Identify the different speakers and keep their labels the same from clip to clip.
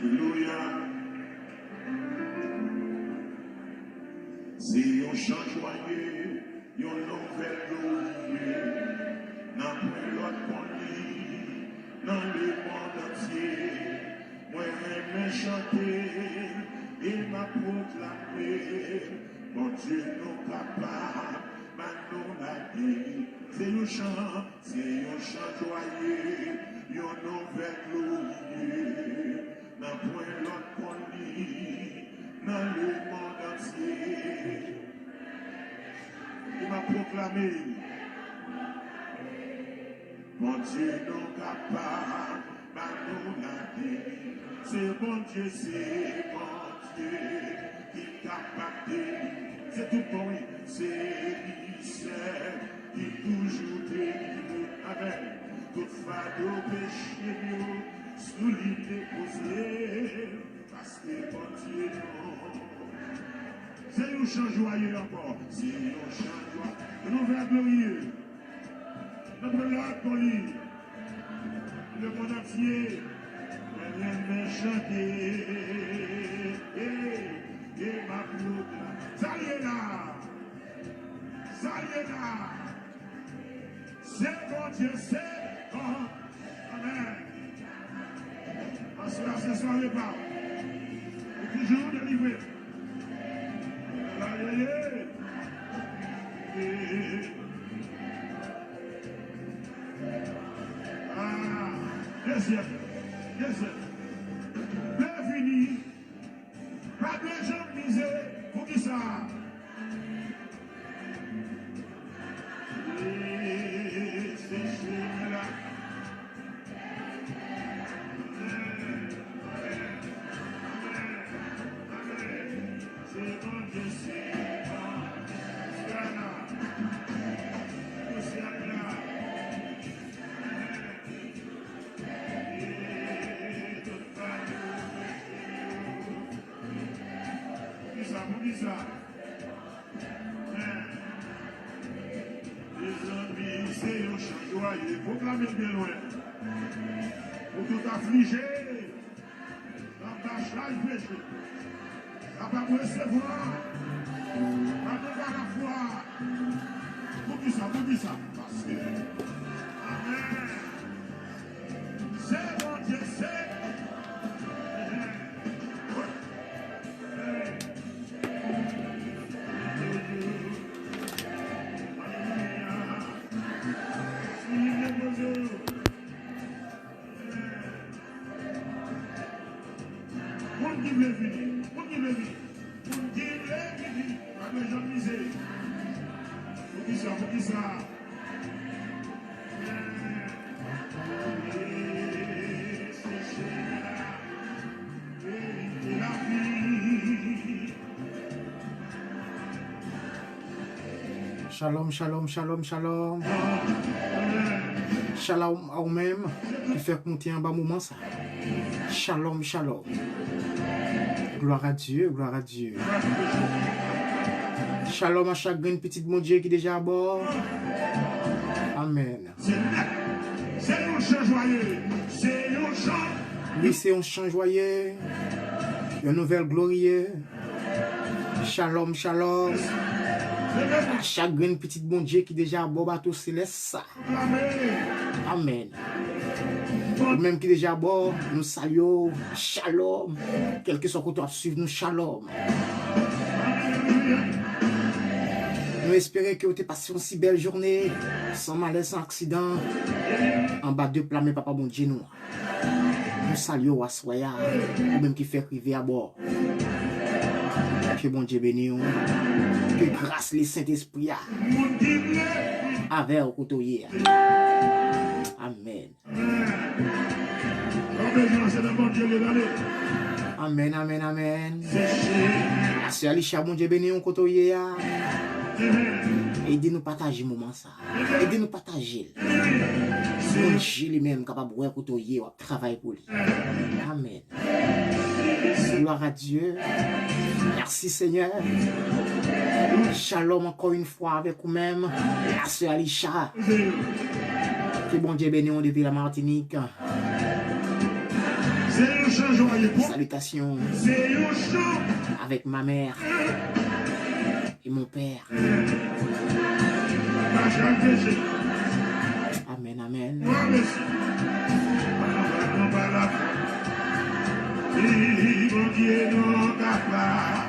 Speaker 1: Alléluia. C'est un chant joyeux, une nouvelle glorieux. N'a plus l'autre qu'on lit dans le monde entier. Moi, j'aime chanter et m'a proclamé. Mon Dieu, nous capables, nous l'a dit. C'est un chant joyeux, une nouvelle glorieux. N'a point l'autre qu'on lit dans le monde entier. Il m'a proclamé. Mon Dieu, nous capables, nous l'a dit. C'est bon Dieu qui est capable de délivrer. C'est tout pour lui. C'est lui seul qui toujours délivre. Amen. Toute fardeau péché, sous lui déposé. Parce que bon Dieu, non. C'est un chant joyeux encore. C'est un chant joyeux. Nouvelle glorieux. Notre Lord pour lui. Le monde entier. Rien ne chanter. Et ma blouse. Ça y est là. Ça y est là. C'est bon Dieu, c'est bon. Amen. Parce que là, ce soir, il parle. Et toujours délivré. Yes, yes. Yes, yes. Bienvenue. Pas de gens misés. Pour qui ça? C'est chez là. C'est bon Dieu, c'est bon. C'est là. C'est là. Pour ça. Les amis, c'est un chant joyeux. Proclamez bien loin. Pour tout affligé. Dans ta charge péché. Ça va vous recevoir. Ça va la foi. Pour qui ça? Parce que. Amen. C'est bon Dieu, c'est.
Speaker 2: Shalom, shalom, shalom, shalom. Shalom à vous-même qui fait compter un bas moment ça. Shalom, shalom. Gloire à Dieu, gloire à Dieu. Shalom à chaque grande petite mon Dieu qui est déjà à bord. Amen.
Speaker 1: C'est un chant joyeux. C'est un chant.
Speaker 2: Oui, c'est un chant joyeux. Une nouvelle glorieuse. Shalom, shalom. À chaque grande petite bon Dieu qui est déjà à bord bateau céleste ça. Amen. Même qui est déjà à bord, nous saluons. Shalom. Quel que soit côté à suivre nous, shalom. Nous espérons que vous avez passé une si belle journée, sans malaise, sans accident, en bas de plat, mais papa bon Dieu nous. Nous saluons à Soya, ou même qui fait priver à bord. Que bon Dieu bénisse, que grâce les Saint-Esprit avec au côté. Amen. Amen, amen, amen. Merci Alicia, bon Dieu bénisse, au côté. Aidez-nous à partager le moment ça. Aidez-nous à partager. Bon Dieu lui-même capable de voir côté ou travailler pour lui. Amen. Gloire à Dieu. Merci Seigneur. Shalom encore une fois avec vous-même. La sœur Alicia. Que bon Dieu bénisse depuis la Martinique.
Speaker 1: C'est un chant joyeux.
Speaker 2: Salutations
Speaker 1: C'est un chant.
Speaker 2: avec ma mère et mon père. Amen, amen.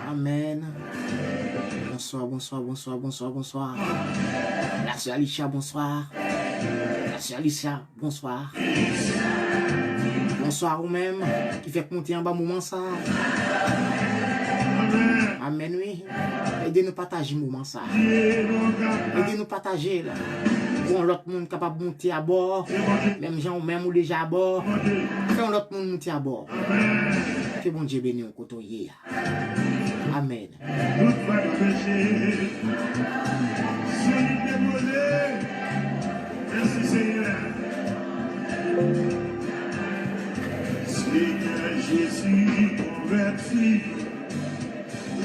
Speaker 2: Amen. Bonsoir, bonsoir, bonsoir, bonsoir, bonsoir. La sœur Alicia, bonsoir. La sœur Alicia, bonsoir. Bonsoir ou même qui fait monter en bas moment ça. Amen, oui. Aidez-nous à partager le moment ça. Aidez-nous à partager là. Pour l'autre monde capable de monter à bord. Même gens ou même ou déjà à bord. Fais l'autre monde monter à bord. Que bon Dieu bénisse au côté. Amen.
Speaker 1: Merci Seigneur. Seigneur Jésus, converti,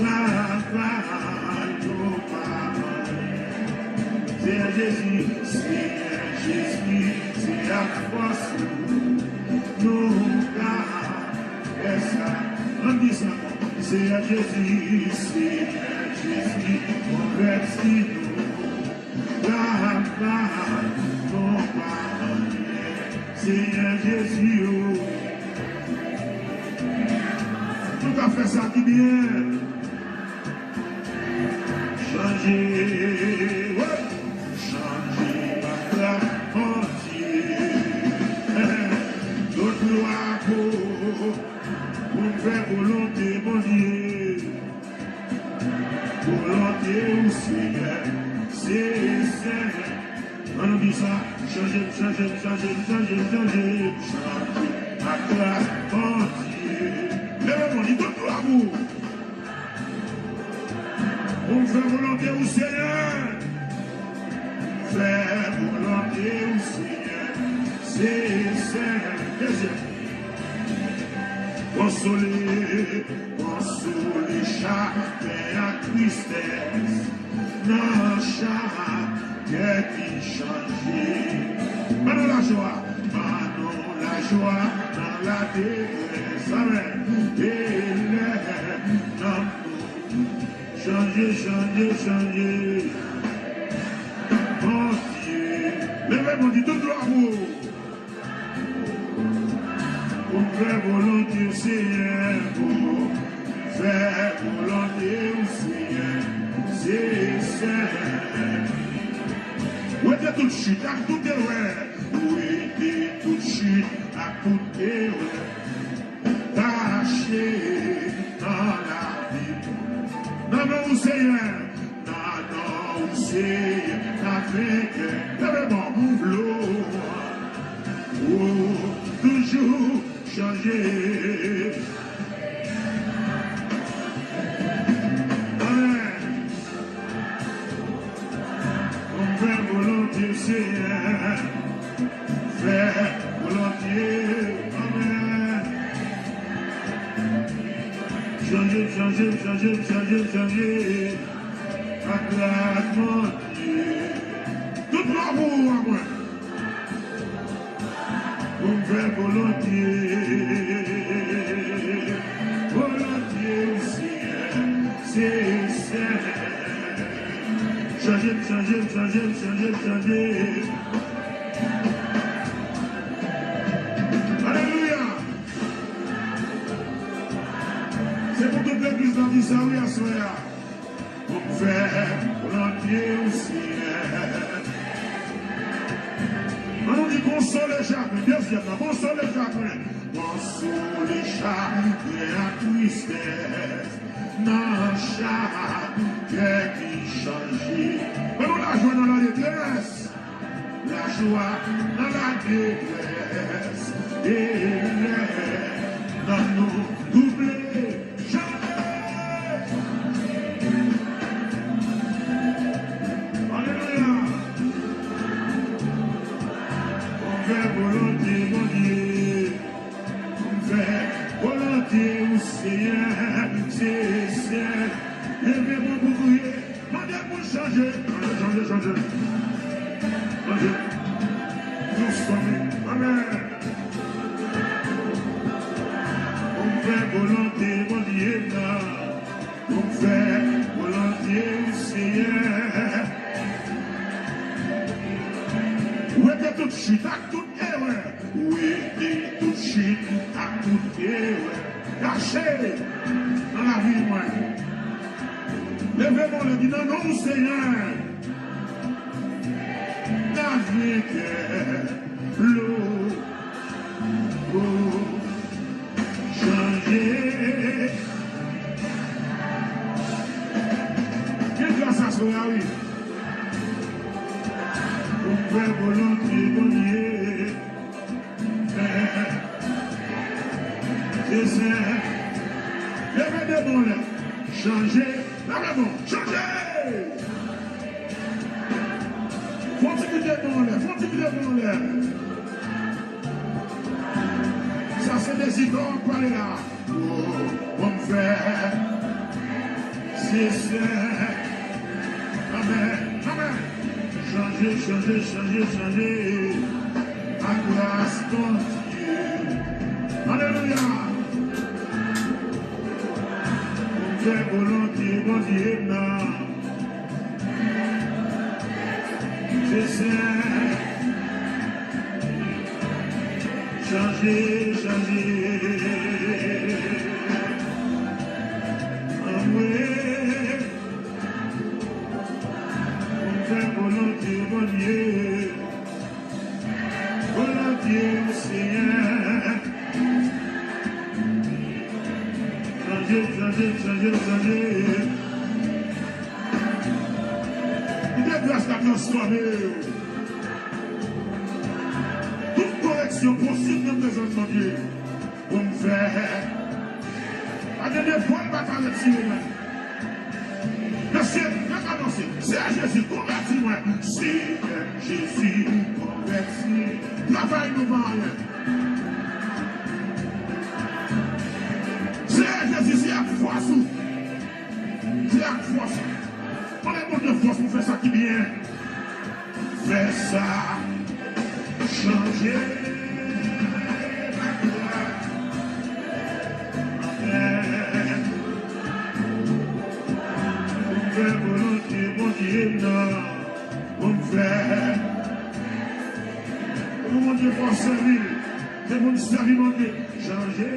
Speaker 1: la parole nos paroles. Seigneur Jésus, c'est la force, nos cas, et ça, on dit ça. Seigneur Jésus, converti, la parole nos paroles. Seigneur Jésus, tout à fait ça qui vient. Changer, ouais. Changer ma classe entière. Notre loi pour faire volonté, mon Dieu. Volonté au Seigneur, c'est Seigneur. On dit ça, changer ma classe entière. Lève-moi, dis tout l'amour. On fait volonté au Seigneur. Faire volonté au Seigneur. C'est Seigneur. Consoler chaque tristesse. Dans chaque cœur qui change. Maintenant la joie. Dans la détresse. Amen. Et l'amour. Changer. Mon Dieu. Lèvez-moi, dit tout l'amour. Pour faire volonté au Seigneur. Pour faire volonté au Seigneur. C'est Seigneur. Où était toute chute, à tout erreur. Où était toute chute, à tout erreur. Taché dans la vie. Non, Seigneur, non, Seigneur, avec l'eau, toujours changer. Amen. On fait volonté, Seigneur, faire volonté, Amen. Changer. Acclame mon Dieu. Tout l'amour à moi. On fait volonté aussi. C'est changer. Alléluia. C'est pour toute l'église dans l'Israël à soir. On fait volontiers aussi. On dit console chacun. Bien sûr, console chacun. Console chacun à tristesse. Dans chaque cœur qui change. Maintenant la joie dans la détresse. La joie dans la détresse. Et dans nos doublés. Volonté, mon Dieu, volonté au Seigneur, c'est Seigneur. Levez-moi pour prier, demandez pour changer. Changer. Nous sommes, Amen. chute à toute erreur. Oui, toute chute à toute erreur. Caché dans la vie, moi. Levez-moi le dit, non, non, Seigneur. Naviguer l'eau pour changer. Quelle grâce à soi, oui. Pour faire volontiers, bon Dieu. C'est ça. Levez des bons là. Changer. Levez bon. Changer. Faut-il des bons là. Faut-il des bons là. Ça c'est des icônes par là. Oh, on fait. C'est ça. Amen. Amen. Changer, changer, changer, changer. À grâce ton Dieu. Alléluia. On fait volontiers, mon Dieu, non. C'est ça. Changer, changer. Amoué. On fait volontiers, mon Dieu. Volontiers, Seigneur. Changer. Il est grâce à transformer. Toute correction possible de présence de Dieu. Pour me faire. À des fois, il va t'arrêter. Le ciel, n'a pas dansé. C'est à Jésus, convertis-moi. C'est Jésus, convertis. Travaille-nous par rien. Jésus, c'est la force. C'est la force. On est bon de force pour faire ça qui est bien. Faire ça. Changer. Amen. On fait volontiers, mon Dieu, non. On fait. Mon Dieu, pour servir. C'est mon servir, mon Dieu. Changer.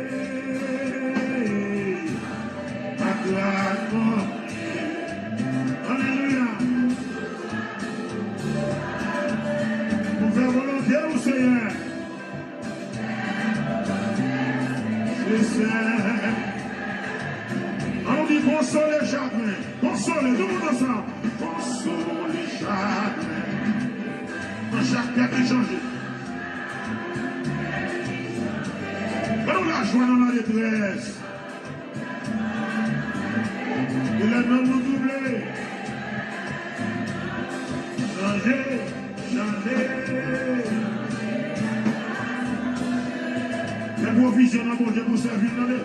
Speaker 1: Alléluia. Pour faire volonté au Seigneur. C'est ça. On dit console les chagrins. Console, tout le monde ensemble. Console les chagrins. Dans chaque cœur qui change. Quand la joie dans la détresse. Il a même nous doublé. Changer. Les provisions dans mon Dieu pour servir dans le.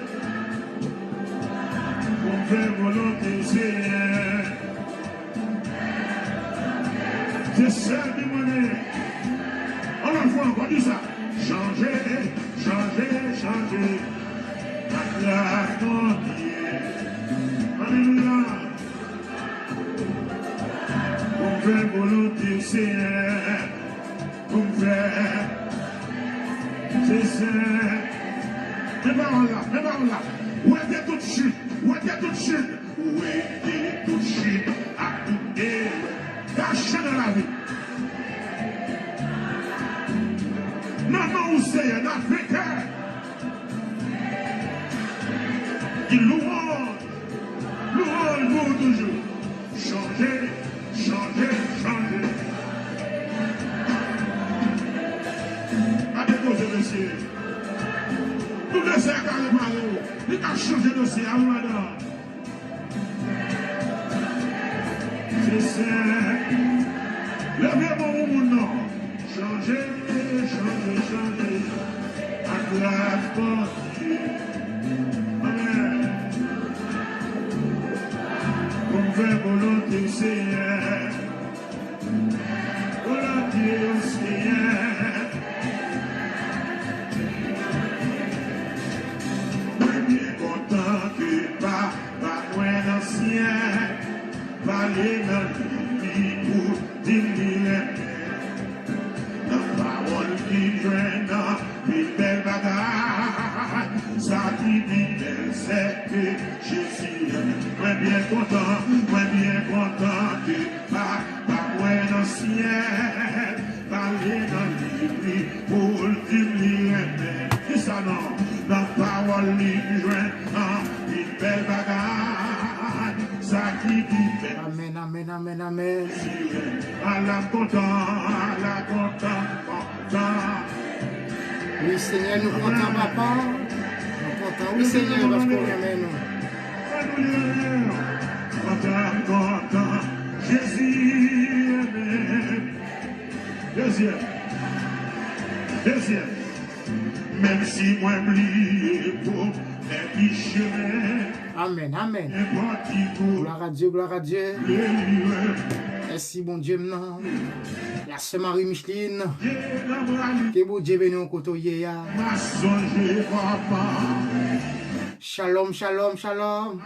Speaker 1: Pour faire volonté, Seigneur. C'est ça qui m'en est. On a fois encore dit ça. Changer. La grâce de Dieu. Alléluia. On fait volonté, Seigneur. On fait. C'est ça. Mais paroles là. Où était toute chute? Où était toute chute à tout et caché dans la vie. Non, où c'est un Africain qui louange pour toujours. Changer. À déposer le ciel. Tout le ciel qui a parlé, il a changé de ciel à madame. C'est ça. Levez mon nom. Changer. À grâce de Dieu. Amen. On fait volonté, Seigneur. Volonté, Seigneur. Bien content que pas loin ancien. Parler dans le vie pour dire la parole. c'est que Jésus, moi bien content que pas moi dans le ciel, parler dans l'esprit pour le dire, qui ça non, dans la parole, il joint une belle bagarre, ça qui fait.
Speaker 2: Amen, amen, amen, amen.
Speaker 1: À la content.
Speaker 2: Oui, Seigneur, nous comptons, papa. Nous comptons, oui, Seigneur, parce qu'on aime nous.
Speaker 1: Content, Jésus aimé. Deuxième. Même si moi oublié pour les chemins.
Speaker 2: Amen, amen. Gloire à Dieu, gloire à Dieu. Merci, bon Dieu, maintenant. La sœur Marie-Micheline. Que bon Dieu béni au côté. Shalom, shalom, shalom.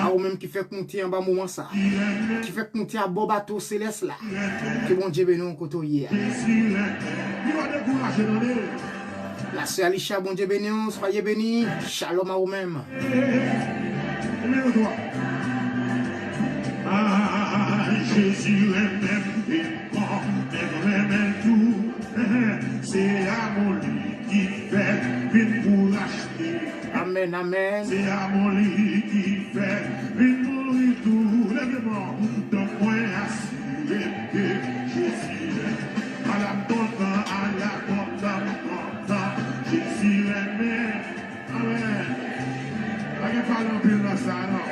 Speaker 2: À vous même qui fait que nous tiens en bas moment ça. Qui fait que nous tiens à bon bateau céleste là. Que bon Dieu béni au côté. La sœur Alicia, bon Dieu béni, soyez bénis. Shalom à vous-même.
Speaker 1: Ah, Jésus aime tout. C'est amour qui fait une pour acheter.
Speaker 2: Amen, amen.
Speaker 1: C'est amour qui fait une mourir tout. Lève-moi, donc moi assuré que Jésus aime. À la content, Jésus aime. Amen. Pas de parler en plus dans ça, non.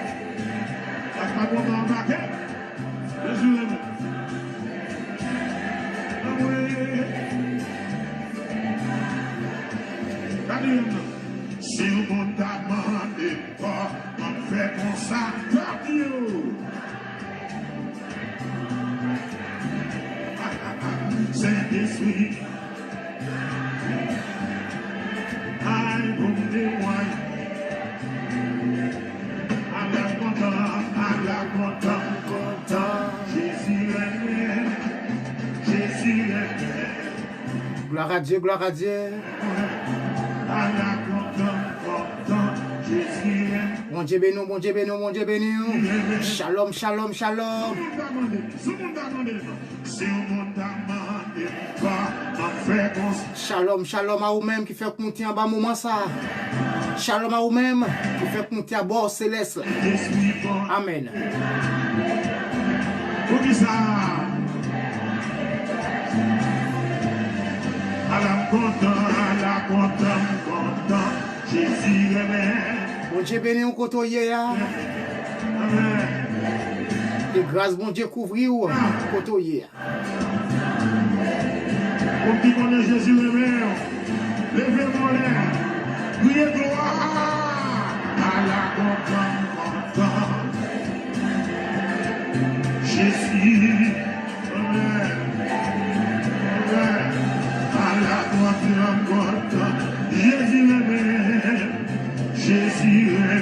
Speaker 1: Pas content en paquet. Jésus aime. Si le monde t'a demandé pas, on fait comme ça, Saint-Esprit, aïe, bon témoin, à la content, Jésus est
Speaker 2: Gloire à Dieu, gloire à Dieu. Bon Dieu béni, bon Dieu béni, bon Dieu béni. Shalom, shalom, shalom. Shalom, shalom à vous-même qui fait que nous tiens en bas moment ça. Shalom à vous-même qui fait que nous tiens à bord céleste. Amen.
Speaker 1: À la content, Jésus aimé.
Speaker 2: Bon Dieu béni au côté.
Speaker 1: Amen.
Speaker 2: Et grâce, bon Dieu, couvrir au côté.
Speaker 1: Pour qui connaît Jésus aimé, levez-moi l'air, criez gloire. À la content, Jésus amen. Jésus aimé, Jésus aimé.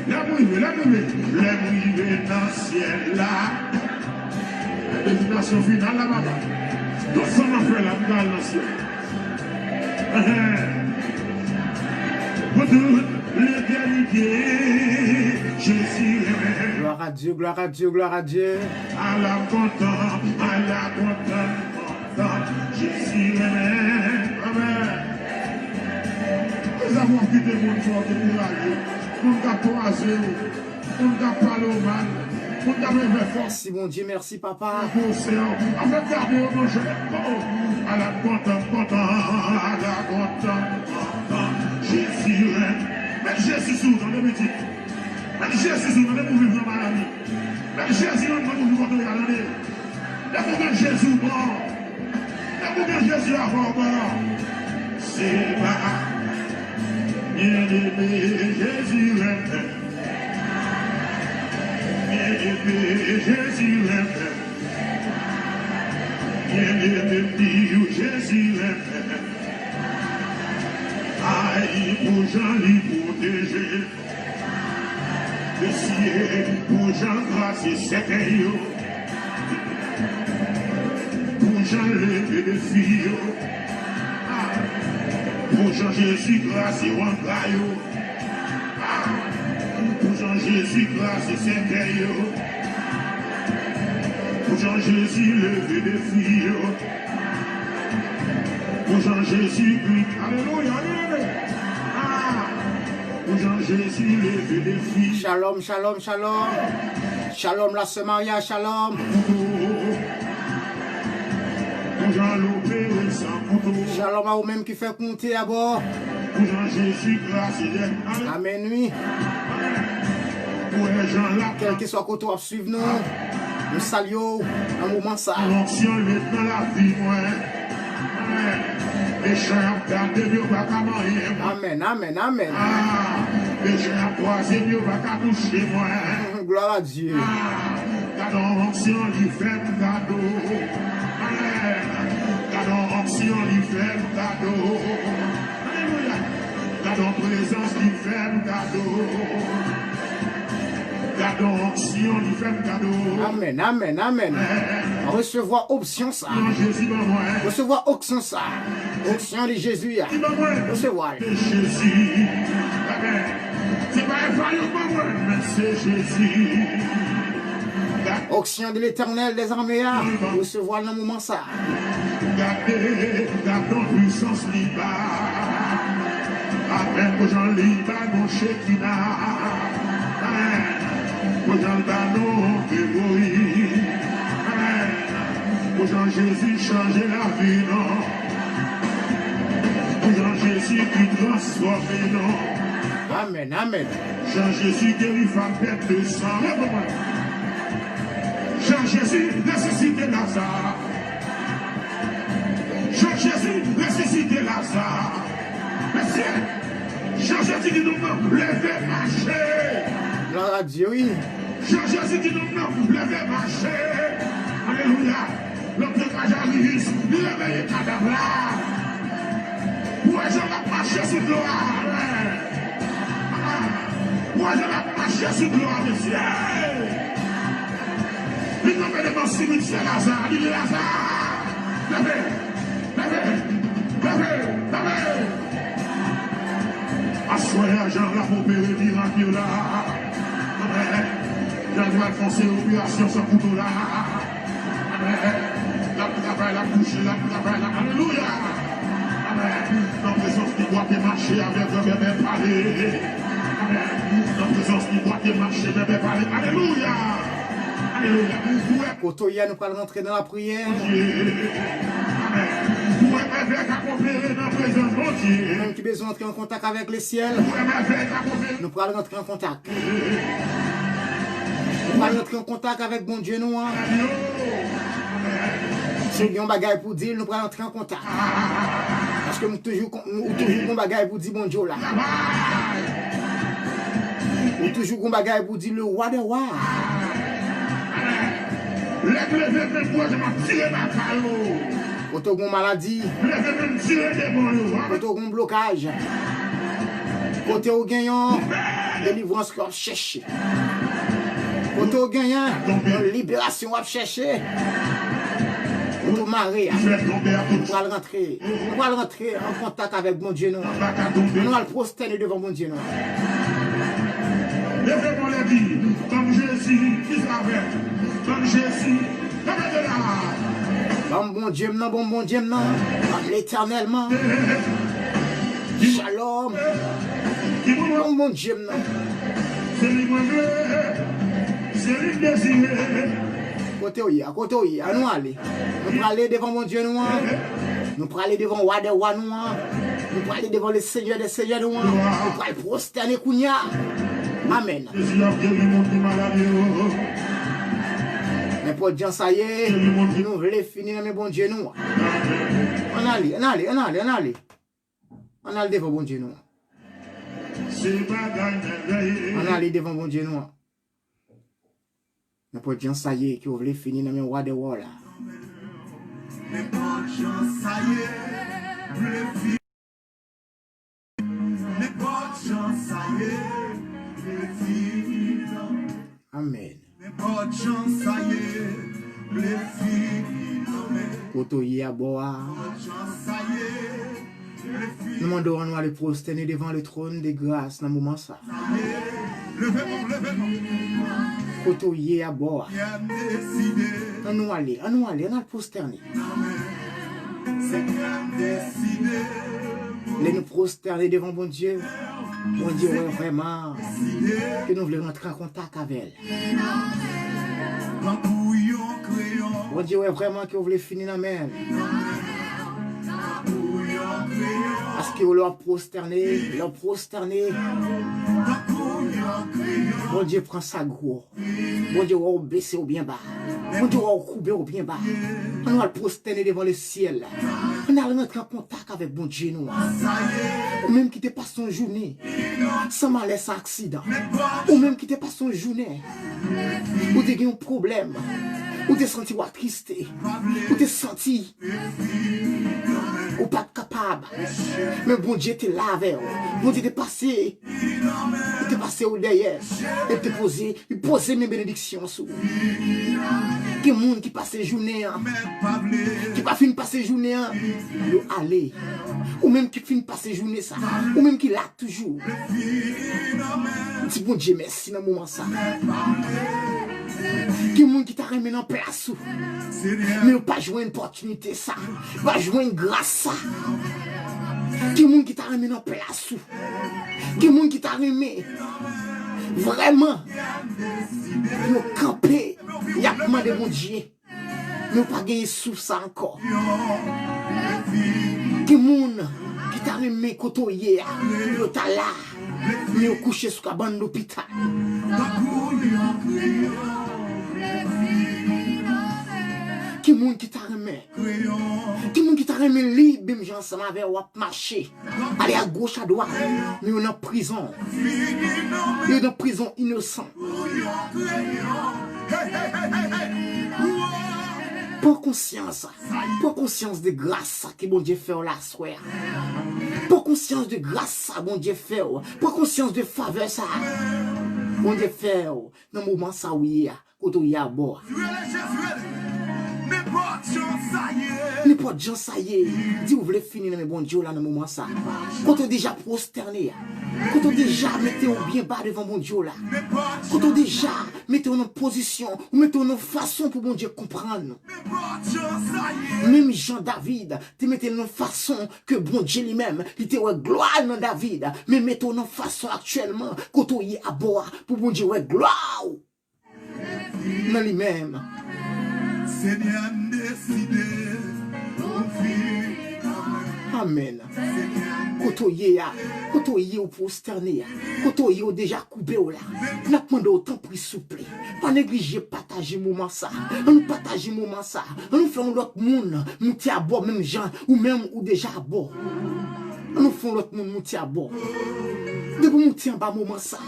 Speaker 1: La brûlée dans le ciel là. La destination finale là-bas. Tout ça m'a fait la balle dans le ciel. Pour toute l'éternité, Jésus aimé.
Speaker 2: Gloire à Dieu, gloire à Dieu, gloire à Dieu.
Speaker 1: À la content, Jésus aimé. Amen. Nous avons quitté mon fort de courage. Nous avons croisé, nous avons parlé au mal, nous avons fait force.
Speaker 2: Merci mon Dieu, merci papa.
Speaker 1: Avec garder au manger. À la content, Jésus aime. Mais Jésus sous dans les métiers. Mais Jésus sous dans les mouvements dans la vie. Mais Jésus dans les mouvements dans la vie. Les mouvements Jésus bon. Les mouvements Jésus avant bon. C'est pas. Bien-aimé, Jésus aime. Bien-aimé, Jésus aime. Bien-aimé, Jésus aime. Aïe, pour Jean, lui protéger. Le ciel, pour Jean, grâce et cercueil. Pour Jean, lever les filles. Pour Jean-Jésus, grâce et Wangayo. Pour Jean-Jésus, grâce et Saint-Gayo. Pour Jean-Jésus, lever des filles. Pour Jean-Jésus, alléluia, alléluia. Pour Jean-Jésus, lever des filles.
Speaker 2: Shalom, shalom, shalom. Shalom la sœur Maria, shalom.
Speaker 1: Pour Jean-Lopé, sans couteau.
Speaker 2: Shalom à vous-même qui fait compter à bord.
Speaker 1: Pour Jean-Jésus, grâce et
Speaker 2: Amen, oui.
Speaker 1: pour les gens là.
Speaker 2: Quel que soit côté à suivre nous, nous saluons un moment ça.
Speaker 1: L'ancien est dans la vie, moi. Les gens regardent mieux, pas qu'à moi.
Speaker 2: Amen, amen, amen.
Speaker 1: Les gens croisent mieux, pas qu'à toucher moi.
Speaker 2: Gloire à Dieu.
Speaker 1: Cadeau l'ancien, il fait un cadeau. Cadeau l'ancien, il fait un cadeau. Alléluia. Cadeau présence, il fait un cadeau. Cadeau l'ancien, il fait un cadeau.
Speaker 2: Amen, amen, amen. Recevoir option ça.
Speaker 1: Jésus, moi.
Speaker 2: Recevoir option ça. Option de Jésus. Recevoir.
Speaker 1: Jésus. Amen. C'est pas un faillot pour moi, mais c'est Jésus.
Speaker 2: Option de l'éternel des armées. Recevoir dans le moment ça.
Speaker 1: Gardez ton puissance libre. Amen. Pour Jean libre, mon Shekinah. Amen. Pour Jean Banon, Grégory. Amen. Pour Jean Jésus, changer la vie, non. Pour Jean Jésus qui transforme, non.
Speaker 2: Amen, amen.
Speaker 1: Jean Jésus guérit femme bête de sang. Jean Jésus ressuscité Lazare. Jean Jésus ressuscité Lazare. Merci. Jean Jésus dit nous levez marcher.
Speaker 2: Gloire à Dieu, oui.
Speaker 1: Jean Jésus dit nous levez marcher. Alléluia. Le peuple Jalis, il réveille cadavre là. Pour les gens qui marchent sur gloire. Pour les gens qui marchent sur gloire, monsieur. Il nous met devant cimetière Lazare. Il dit Lazare. Levez, levez, levez, levez. Assoyez Jean la pour opérer miracle là. Amen. Jean doit foncer opération sans couteau là. Amen. La travail, la couche, la travail, la alléluia. Amen. La présence qui doit marcher avec le bébé parler. Amen. La présence qui doit marcher avec le bébé parler. Alléluia.
Speaker 2: Kotoya, nous allons rentrer dans la prière. Même qui besoin d'entrer en contact avec le ciel, nous allons rentrer en contact. Nous allons rentrer en contact avec bon Dieu nous. Si nous avons un bagage pour dire, nous allons rentrer en contact. Parce que nous toujours un bagage pour dire bon Dieu là. Nous toujours un bagage pour dire le roi des rois. Quand tu as une maladie, quand tu as un blocage, quand tu as une délivrance qu'on cherche, quand tu as une libération à chercher, quand tu es marié, nous allons rentrer en contact avec mon Dieu. Nous allons prosterner devant mon Dieu.
Speaker 1: Levez-moi les vies, comme Jésus, Israël, comme Jésus, levez de là.
Speaker 2: Bon Dieu, non, bon Dieu, non, l'éternellement. Shalom. Bon Dieu, non.
Speaker 1: C'est lui-même, c'est lui désiré.
Speaker 2: Côté où il y a, nous allons. Nous allons aller devant mon Dieu, nous. Nous allons aller devant le roi des rois, nous. Nous allons aller devant le Seigneur des seigneurs, nous. Nous allons aller prosterner Kounia. Amen. N'importe quoi, ça y est, nous voulons finir, mais bon Dieu, nous. On allait devant bon Dieu, nous. On allait devant bon Dieu, nous. N'importe quoi, ça y est, qui voulait finir, mais roi des rois, là.
Speaker 3: N'importe quoi, ça y est,
Speaker 2: Amen.
Speaker 3: Amen.
Speaker 2: Koto yi aboa. Nous demandons à nous aller prosterner devant le trône des grâces dans le moment ça. Côtoyer à bord. On nous aller, on nous prosterner. Les nous prosterner devant bon Dieu. Bon Dieu, ouais, vraiment, que nous voulons entrer en contact avec elle. Bon Dieu, ouais, vraiment, que vous voulez finir la mer. Parce que vous leur prosterner. Bon Dieu, prend ça gros. Bon Dieu, on va baisser au bien bas. Bon Dieu, on va couper au bien bas. On va le prosterner devant le ciel. On va rentrer en contact avec bon Dieu, nous. Ou même qui te passe son journée sans malaise, sans accident. Ou même qui te passe son journée ou tu as un problème. Ou tu te senti attristé. Ou tu te senti ou pas capable. Mais bon Dieu te lave. Bon Dieu te passé. Il te passé au derrière. Et te poser, il poser mes bénédictions sur. Qui monde qui passe journée, qui pas fin passer journée, le aller. Ou même qui fin passer journée ça. Ou même qui l'a toujours. Dis bon Dieu merci dans le moment ça. Qui monde qui t'a remis en place. Mais ou pas jouer une opportunité ça. Pas jouer une grâce ça. Qui monde qui t'a remis en place. Qui monde qui t'a remis. Vraiment. Nous camper. Il y a demandé mon Dieu. Nous pas gagné sous ça encore. Qui monde qui t'a remis côtoyer. Nous t'a là. Nous coucher sur la bande d'hôpital. Qui monde qui t'a remis? Qui monde qui t'a remis libre, même gens ensemble avec ou marcher. Aller à gauche, à droite. Mais on est en prison. On est en prison innocent. Pour conscience de grâce que bon Dieu fait la soirée. Pour conscience de grâce ça bon Dieu fait. Pour conscience de faveur ça. Bon Dieu fait dans le moment ça oui, quand on y a bord. N'importe gens ça y est. Dis vous voulez finir mais bon Dieu là dans le moment ça. Quand on déjà prosterné. Quand on déjà mettez au bien bas devant mon Dieu là. Quand on déjà mettez en position ou mettez en façon pour mon Dieu comprendre. Même Jean David, tu mettez en façon que bon Dieu lui-même, il était gloire dans David, mais mettez en façon actuellement quand on y est à boire pour bon Dieu gloire dans lui-même.
Speaker 3: Seigneur décidé.
Speaker 2: Amen. Kotoye ou prosterné, kotoye ou déjà coupé ou là. N'a demandé autant pour souple. Pas négliger partager moment ça. On nous partage moment ça. On nous fait l'autre monde monter à bord même gens ou même ou déjà à bord. On nous fait l'autre monde monter à bord. De vous monter en bas moment ça.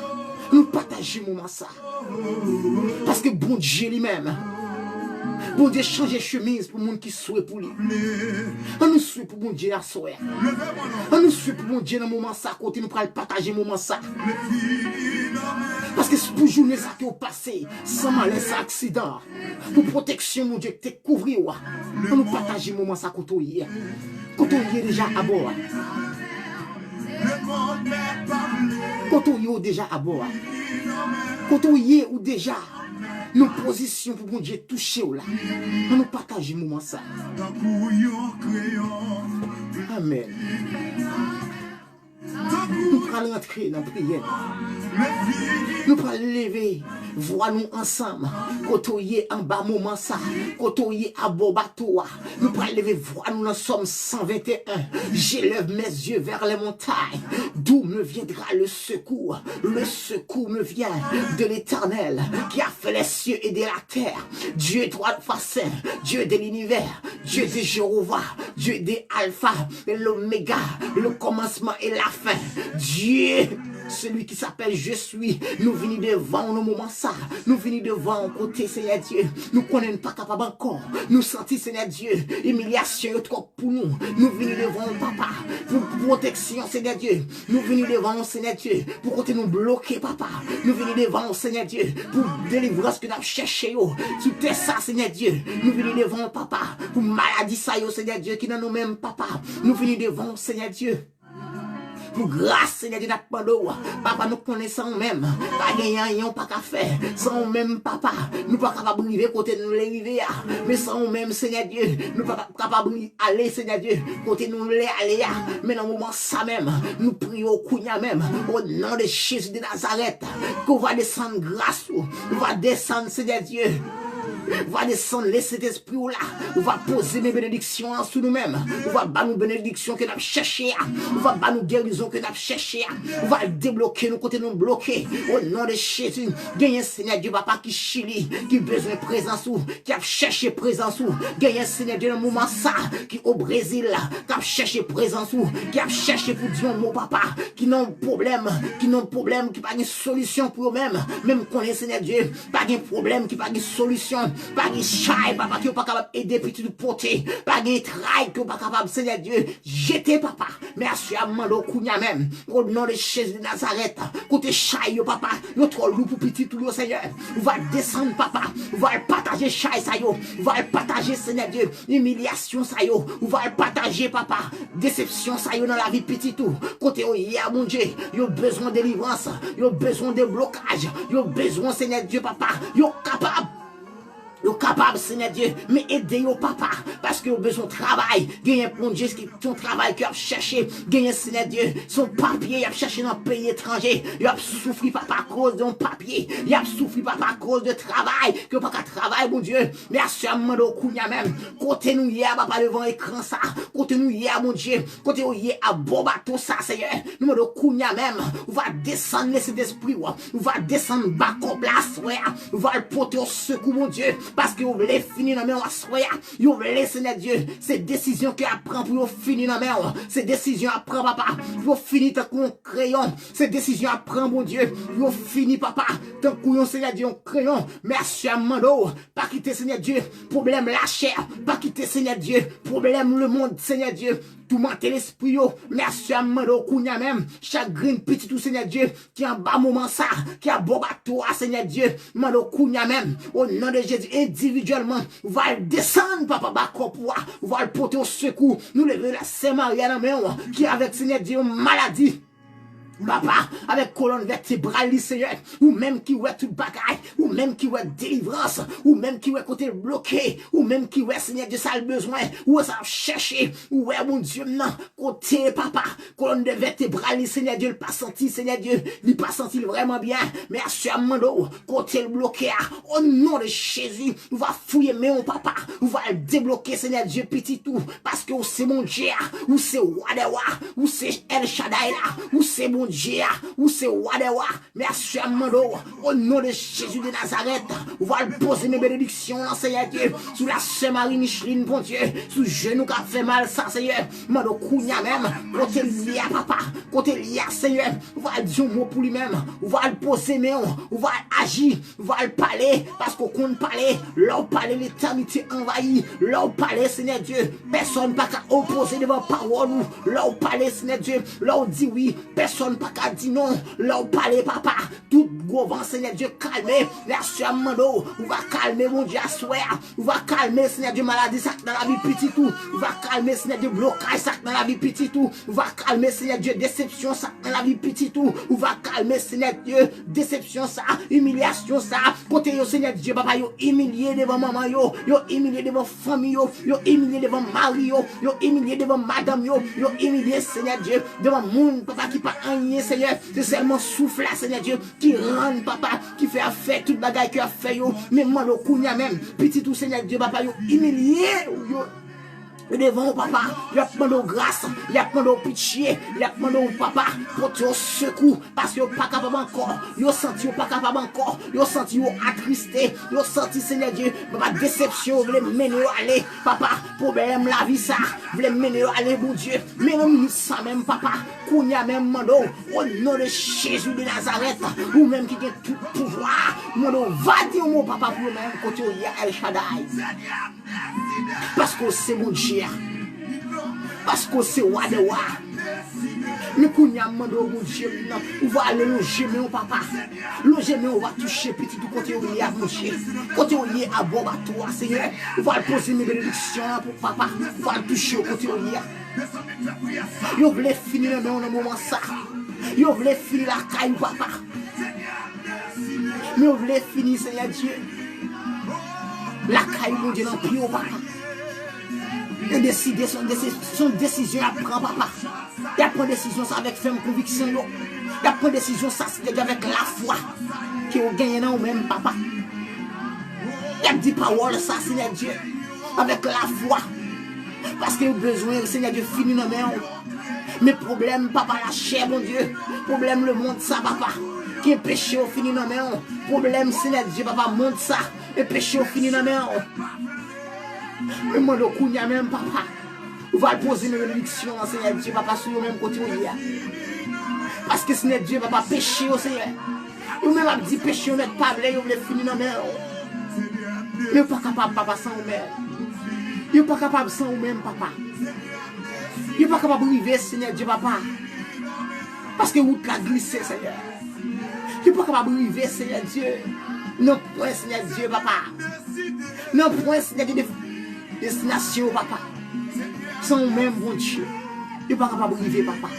Speaker 2: On nous partage moment ça. Parce que bon Dieu lui-même. Bon Dieu change chemise pour les gens qui souhaitent pour lui. On nous souhaite pour bon Dieu à soir. On nous souhaite pour bon Dieu dans le moment ça, côté nous prenons partager le moment ça. Parce que c'est pour journée ça qui est passé, sans malaise, accident. Pour protection, mon Dieu, te couvrir. On nous partage le moment ça côté hier. Côté hier déjà à bord. Côté hier déjà à bord. Côté hier ou déjà. Nos positions pour bon Dieu toucher là. On nous partage le moment ça. Amen. Nous allons entrer dans la prière. Nous allons lever, voir nous ensemble. Côtoyer en bas moment ça. Côtoyer à bas bateau. Nous allons lever, voir nous dans Somme 121. J'élève mes yeux vers les montagnes. D'où me viendra le secours? Le secours me vient de l'Éternel qui a fait les cieux et de la terre. Dieu droit face, Dieu de l'univers, Dieu de Jéhovah, Dieu de Alpha et l'Oméga, le commencement et la fin. Dieu celui qui s'appelle Je suis. Nous venons devant nos moments ça. Nous venons devant côté, Seigneur Dieu. Nous connaissons pas capable encore. Nous sentons, Seigneur Dieu, humiliation est trop pour nous. Nous venons devant papa pour protection, Seigneur Dieu. Nous venons devant Seigneur Dieu pour côté nous bloquer, papa. Nous venons devant Seigneur Dieu pour délivrance que nous avons cherché. Sous tes ça, Seigneur Dieu. Nous venons devant papa pour maladie ça, Seigneur Dieu, qui dans nous-mêmes, papa. Nous venons devant Seigneur Dieu. Pour grâce, Seigneur Dieu, papa, nous connaissons même. Pas gagnant, pas qu'à faire. Sans même, papa, nous pas capables de arriver côté nous les arriver. Mais sans même, Seigneur Dieu, nous pas capables d'aller, Seigneur Dieu, côté nous les aller. Mais dans le moment ça même, nous prions au Kounia même, au nom de Jésus de Nazareth, qu'on va descendre grâce, on va descendre, Seigneur Dieu. Va descendre, laisser cet esprit là. On va poser mes bénédictions sur nous-mêmes. On va battre nos bénédictions que nous avons cherchées. On va battre nos guérisons que nous avons cherchées. On va débloquer nos côtés nous bloqués. Au nom de Jésus, gagne Seigneur Dieu, papa qui chili, qui besoin de présence ou, qui a cherché présence ou, gagne Seigneur Dieu, dans le moment ça, qui au Brésil, qui a cherché présence ou, qui a cherché pour dire mon papa, qui n'ont problème, qui pas de solution pour eux-mêmes. Même qu'on est Seigneur Dieu, pas de problème, qui pas de solution. Pas de chai, papa, qui n'est pas capable d'aider petit de porter. Pas de trail, qui n'est pas capable, Seigneur Dieu, jeter, papa. Mais assurément, le Kounia même, au nom de Jésus de Nazareth, côté chai, papa, notre loup pour petit tout le Seigneur. On va descendre, papa. On va partager chai, ça yo. On va partager, Seigneur Dieu, humiliation, ça yo. On va partager, papa, déception, ça yo, dans la vie petit tout. Côté, oh, yeah, mon Dieu, yo besoin de délivrance, yo besoin de blocage, yo besoin, Seigneur Dieu, papa, yo capable. Yo capable, Seigneur Dieu, mais aidez yo papa, parce que yo besoin de travail, gagne pour Dieu, son travail qu'il a cherché, gagne Seigneur Dieu, son papier, il a cherché dans un pays étranger, il a souffert papa à cause de son papier, il a souffert papa à cause de travail, que pas qu'à travail, mon Dieu, mais à ce moment de Kounia même, côté nous hier, papa devant écran ça, côté nous hier, mon Dieu, côté nous hier à bon bateau ça, Seigneur, nous de Kounia même, on va descendre cet esprit, on va descendre bas en place, ouais, on va le porter au secours, mon Dieu. Parce que vous voulez finir dans la main, vous voulez, Seigneur Dieu, ces décisions qu'il prend pour finir dans la main, ces décisions à prendre, papa, vous finissez tant qu'on crayon, ces décisions à prendre, mon Dieu, vous finissez, papa, tant qu'on Seigneur Dieu, crayon, merci à Mando, pas quitter, Seigneur Dieu, problème la chair, pas quitter, Seigneur Dieu, problème le monde, Seigneur Dieu, tout mentir l'esprit, merci à Mando, Kounia même, chagrin petit tout, Seigneur Dieu, qui en bas moment ça, qui a beau bateau, Seigneur Dieu, Mando, Kounia même, au nom de Jésus, individuellement, on va le descendre, papa, on va le porter au secours, nous lever la Saint-Marie à la main, qui avec Seigneur Dieu, maladie. Papa, avec colonne vertébrale, Seigneur, ou même qui ouais toute bagaille, ou même qui ouais délivrance, ou même qui ouais côté bloqué, ou même qui ouais Seigneur Dieu ça a besoin, ou ça chercher, ou ouais mon Dieu non, côté papa, colonne de vertébrale, Seigneur Dieu, le pas senti, Seigneur Dieu, il pas senti vraiment bien, mais assurément, côté le bloqué, au nom de Jésus, on va fouiller mais on papa, on va le débloquer, Seigneur Dieu, petit tout, parce que c'est mon Dieu, ou c'est Wadewa, ou c'est El Shaddai là, ou c'est mon Dieu, ou c'est Wadewa, mais assurément, au nom de Jésus de Nazareth, on va le poser mes bénédictions, Seigneur Dieu, sous la Saint-Marie Micheline, bon Dieu, sous genou qui a fait mal, ça, Seigneur, Mando Kounia même, côté lié à papa, côté lié à Seigneur, on va dire un mot pour lui-même, on va le poser, mais on va agir, on va le parler, parce qu'on compte parler, là on parle l'éternité envahie, là on parle, Seigneur Dieu, personne pas qu'à opposer devant parole, là on parle, Seigneur Dieu, là on dit oui, personne pas qu'à dire non, là on parle, papa, tout gros vent, Seigneur Dieu, calmer, la sûrement on va calmer, mon Dieu, à soir, on va calmer, Seigneur Dieu, maladie, ça dans la vie petit tout, on va calmer, Seigneur Dieu, blocage, ça dans la vie petit tout, on va calmer, Seigneur Dieu, déception, ça dans la vie petit tout, on va calmer, Seigneur Dieu, déception, ça, humiliation, ça, côté yo, Seigneur Dieu, papa, yo humilié devant maman, yo humilié devant famille, yo humilié devant mari, yo humilié devant madame, yo humilié, Seigneur Dieu, devant monde, papa, qui pas rien, Seigneur, c'est seulement souffle là, Seigneur Dieu, qui rend, papa, qui fait affaire, toute bagaille qui a fait, yo, mais moi, le Kounia même, petit tout, Seigneur Dieu, papa, yo humilié, devant papa, il a demandé grâce, il a demandé pitié, il a demandé papa pour te secours parce que pas capable encore, il a senti pas capable encore, il a senti attristé, il a senti Seigneur Dieu, papa déception, voulait mener aller, papa, problème la vie ça, voulait mener aller mon Dieu, mais même ça même papa, qu'on y a même mando, au nom de Jésus de Nazareth, ou même qui a tout pouvoir, mando va dire mon papa pour même côté il y a El Shaddai. Parce que c'est mon Dieu. Parce que c'est Wadewa. Mais quand il y a un mandou mon Dieu, on va aller loger mon papa. Loger mais on va toucher petit du côté où il y a mon Dieu. Côté où il y a à bon bateau, Seigneur. On va poser mes bénédictions pour papa. On va toucher au côté où il y a. Yo voulez finir dans le moment ça. Yo voulez finir la caille papa. Mais on voulait finir Seigneur Dieu. La caille mon Dieu dans le pied papa. Et décider son décision à prendre papa. Il prend décision ça avec ferme conviction. Il prend décision ça avec la foi. Qui vous gagnez dans vous-même papa. Il dit parole ça Seigneur Dieu. Avec la foi. Parce que vous avez besoin Seigneur Dieu finir dans main. Mais problème papa la chair mon Dieu. Problème le monde ça papa. Qui est péché au fini dans main. Problème Seigneur Dieu papa monte ça. Et péché au fini dans main. Mais moi, le Kounia même, papa, on va poser une bénédiction, Seigneur Dieu, papa, sur le même côté où il y a. Parce que Seigneur Dieu, papa, péché au Seigneur. Ou même a dit péché, on n'est pas blé, on voulait finir dans la mer. Mais pas capable, papa, sans vous-même. Il n'est pas capable sans vous-même, papa. Il n'est pas capable de vivre, Seigneur Dieu, papa. Parce que vous l'a glissé, Seigneur. Il n'est pas capable de vivre, Seigneur Dieu. Non, point, Seigneur Dieu, papa. Non, point, Seigneur Dieu, destination, papa. Sans même bon Dieu. Il n'est pas capable de vivre, papa.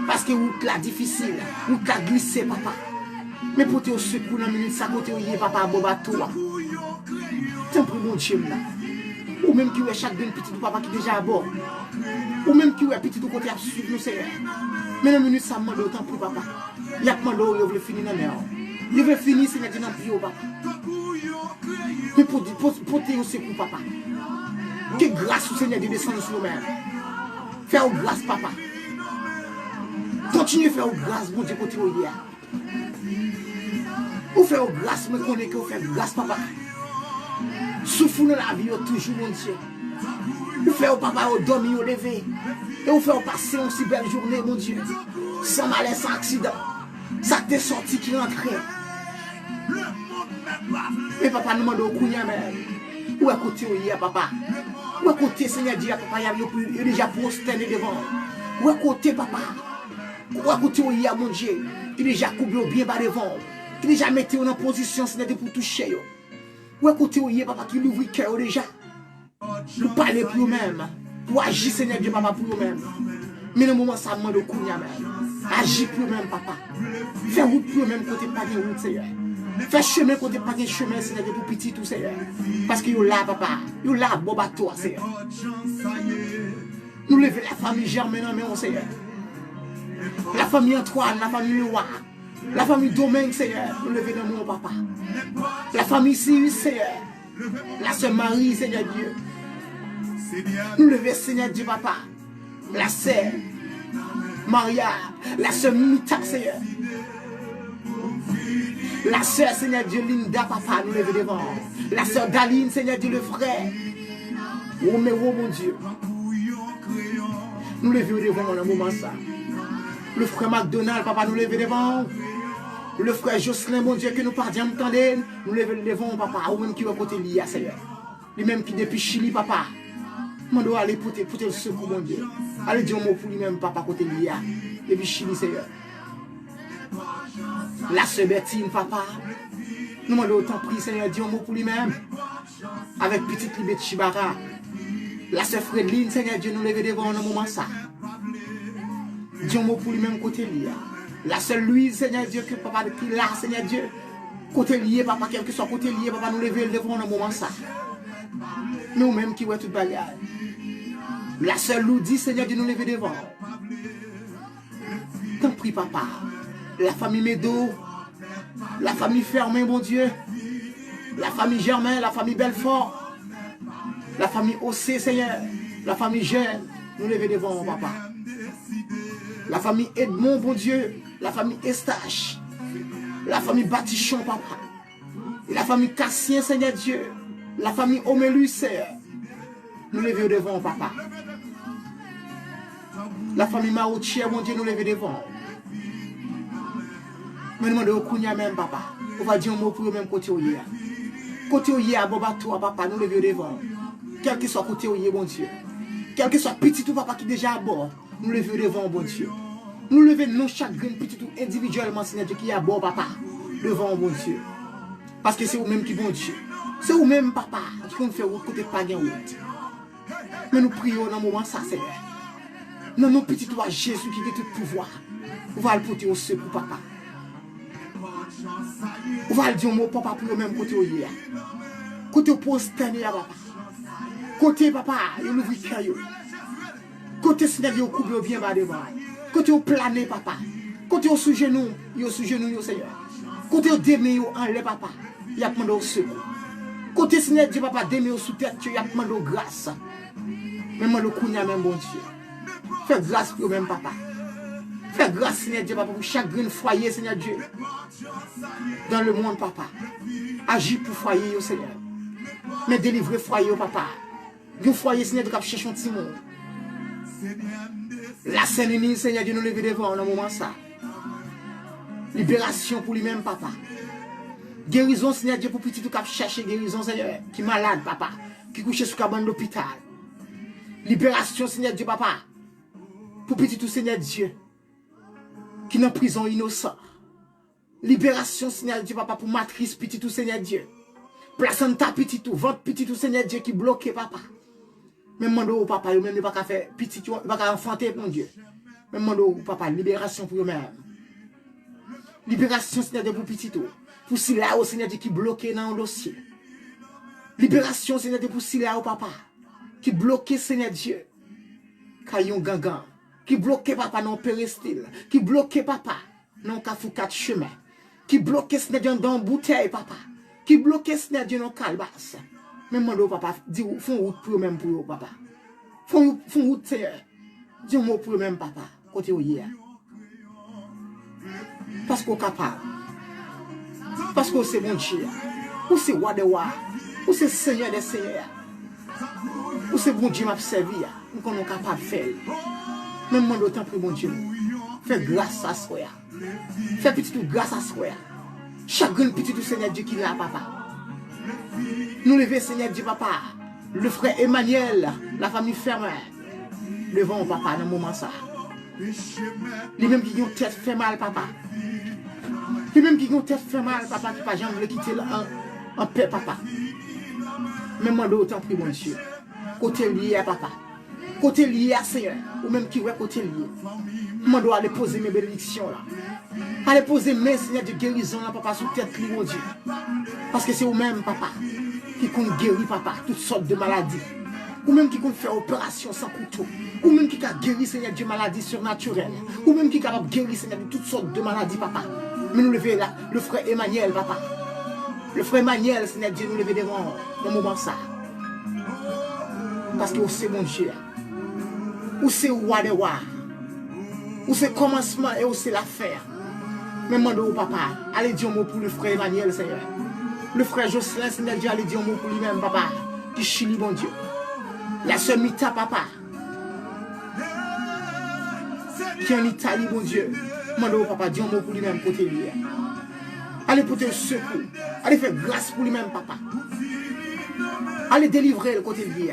Speaker 2: Parce que vous l'a difficile. Vous l'a glissé, papa. Mais pour te secours dans la minute, ça côté où il est, papa, bon bateau. Tant pour mon Dieu, là. Ou même qui est chaque petit papa qui est déjà à bord. Ou même qui est petit au côté à suivre nous, Seigneur. Mais dans la minute, ça m'a autant pour papa. Il y a demandé, il veut finir dans la mer. Il veut finir, Seigneur, dans le pied, papa. Mais pour te au secours, papa. Que grâce au Seigneur de descendre sur nous-mêmes. Faire grâce, papa. Continuez à faire grâce, mon Dieu, côté où il y a. Vous faites grâce, mais qu'on est que vous faites grâce, papa. Souffle dans la vie, toujours, mon Dieu. Vous faites, papa, au dormir, au lever. Et vous faites passer une si belle journée, mon Dieu. Sans malaise, sans accident. Ça t'est sorti qui rentrait. Mais papa, nous demandons au Kounia même. Où est côté où il y a, papa? Où est côté, Seigneur Dieu, papa, il y a déjà prosterné devant. Où est côté, papa? Où est côté où il y a, mon Dieu? Il est déjà coublé bien bas devant. Il est déjà mis en position, Seigneur Dieu, pour toucher. Où est côté où il y a, papa, qui l'ouvre le cœur déjà? Pour parler pour eux-mêmes. Pour agir, Seigneur Dieu, papa, pour eux-mêmes. Mais le moment, ça demande au Kounia même. Agis pour eux-mêmes, papa. Fais route pour eux-mêmes, côté pas de route, Seigneur. Fais chemin côté pas de chemin, Seigneur, pour petit tout, Seigneur. Parce que vous là, papa. Vous là, bon bateau, Seigneur. Nous levons la famille Germaine en main, Seigneur. La famille Antoine, la famille Loire. La famille Domingue, Seigneur. Nous levons dans mon papa. La famille Cyrus, Seigneur. La sœur Marie, Seigneur Dieu. Nous levons, Seigneur Dieu, papa. La sœur Maria. La sœur Mita, Seigneur. La sœur, Seigneur Dieu, Linda, papa, nous levons devant. La sœur Daline, Seigneur Dieu, le frère. Roméo, mon Dieu. Nous levons devant dans le moment ça. Le frère McDonald, papa, nous levons devant. Le frère Jocelyn, mon Dieu, que nous partions entendre. Nous levons devant, papa, ou même qui va côté l'IA, Seigneur. Lui-même qui depuis Chili, papa. Nous dois aller pour le secours, mon Dieu. Allez dire un mot pour lui-même, papa, côté l'IA. Depuis Chili, Seigneur. La sœur Bertine, papa. Nous demandons autant pris, Seigneur, dis un mot pour lui-même. Avec petite Libet Chibara. La sœur Fredline, Seigneur Dieu, nous levons devant un moment ça. Dis un mot pour lui-même côté lié. La sœur Louise, Seigneur Dieu, que papa qui là, Seigneur Dieu. Côté lié, papa, quel que soit côté lié, papa, nous levons devant un moment ça. Nous-mêmes qui voyons toute bagarre. La sœur Lou dit, Seigneur Dieu, nous levons devant. T'en prie, papa. La famille Médo, la famille Fermin, mon Dieu, la famille Germain, la famille Belfort, la famille Ossé, Seigneur, La famille jeune, nous lever devant papa. La famille Edmond, bon Dieu. La famille Estache. La famille Batichon, papa. Et la famille Cassien, Seigneur Dieu. La famille Omelus, nous lever devant papa. La famille Maoutier, mon Dieu, nous lever devant. Mais nous demandons au Kounia même, papa. On va dire un mot pour le même côté où il y a. Côté où il y a, bon bateau, papa, nous lever devant. Quel que soit côté où il y a, bon Dieu. Quel que soit petit ou papa qui est déjà à bord, nous lever devant, bon Dieu. Nous lever non chagrin, petit ou individuellement, Seigneur Dieu, qui est à bord, papa, devant, bon Dieu. Parce que c'est vous-même qui, bon Dieu. C'est vous-même, papa, qui compte faire route côté pas gain route. Mais nous prions dans le moment, ça, Seigneur. Non, non, petit toi, Jésus qui a tout pouvoir. On va le porter au secours, papa. On va le dire au mot, papa, pour le même côté où il y a. Côté au poste, papa. Côté, papa, il ouvre le cœur. Côté, Seigneur, il coupe bien bas devant. Côté au plané, papa. Côté au sous genou, Seigneur. Côté au démé, enlève, papa. Il y a demandé au secours. Côté, Seigneur, Dieu, papa, démé au sous-tête, il y a demandé au grâce. Même le Kounia, même bon Dieu. Fais grâce pour même, papa. Fais grâce, Seigneur Dieu, papa, pour chaque grain foyer, Seigneur Dieu. Dans le monde, papa. Agis pour foyer, Seigneur. Mais délivrer foyer, papa. Un foyer, Seigneur Dieu, qui cherche un petit monde. La Sainte-Unie, Seigneur Dieu, nous lever devant dans le moment ça. Libération pour lui-même, papa. Guérison, Seigneur Dieu, pour petit tout qui cherche guérison, Seigneur. Qui est malade, papa. Qui couche sous cabane d'hôpital. Libération, Seigneur Dieu, papa. Pour petit tout, Seigneur Dieu. Qui est en prison innocent. Libération, Seigneur Dieu, papa, pour matrice, petit tout, Seigneur Dieu. Placenta, petit tout, ventre, petit tout, Seigneur Dieu, qui bloqué, papa. Même mando, papa, même pas qu'à faire petit tout, pas qu'à enfanter, mon Dieu. Même mando, papa, libération pour eux-mêmes. Libération, Seigneur Dieu, pour petit tout. Pour si là, au Seigneur Dieu, qui bloqué dans le dossier. Libération, Seigneur Dieu, pour si là, au papa. Qui bloqué, Seigneur Dieu. Caillon gangan. Qui bloqué, papa, non péristyle. Qui bloqué, papa, non cafou 4 chemins. Qui bloqué, Seigneur Dieu, dans bouteille, papa. Qui bloqué, Seigneur Dieu, dans calebasse. Même mando, papa, dis font route pour eux-mêmes pour eux, papa. Font route, Seigneur. Dis un mot pour eux-mêmes, papa. Côté où il y a. Parce qu'on est capable. Parce qu'on c'est bon Dieu. Ou c'est roi de roi. Ou c'est Seigneur des seigneurs. Ou c'est bon Dieu m'a servi. Nous sommes capables de faire. Même moi d'autant pour bon Dieu. Fais grâce à soi. Fais petit tout grâce à soi. Chacun petit tout Seigneur Dieu qui est là, papa. Nous lever Seigneur Dieu, papa. Le frère Emmanuel, la famille ferme. Levons papa dans le moment ça. Les mêmes qui ont tête fait mal, papa. Les mêmes qui ont tête fait mal, papa, qui pas jamais quitter en paix, papa. Même moi d'autant pris, mon Dieu. Côté lié à papa. Côté lié à Seigneur. Ou même qui est côté lié. Moi dois aller poser mes bénédictions là. Aller poser mes Seigneur de guérison là, papa, sous tête, mon Dieu. Parce que c'est vous-même, papa, qui compte guérir, papa, toutes sortes de maladies. Ou même qui compte faire opération sans couteau. Ou même qui a guéri, Seigneur Dieu, maladies surnaturelles. Ou même qui est capable de guérir, Seigneur Dieu, toutes sortes de maladies, papa. Mais nous lever là, le frère Emmanuel, papa. Le frère Emmanuel, Seigneur Dieu, nous lever devant le moment ça. Parce que c'est mon Dieu. Ou c'est roi de roi. Ou c'est commencement et ou c'est l'affaire. Mais demandez au papa, allez dire un mot pour le frère Emmanuel, Seigneur. Le frère Jocelyn, Seigneur Dieu, allez dire un mot pour lui-même, papa. Qui chili, mon Dieu. La sœur Mita, papa. Qui est en Italie, mon Dieu. Demandez au papa, dire un mot pour lui-même, côté lui. Allez porter le secours. Allez faire grâce pour lui-même, papa. Allez délivrer le côté lui.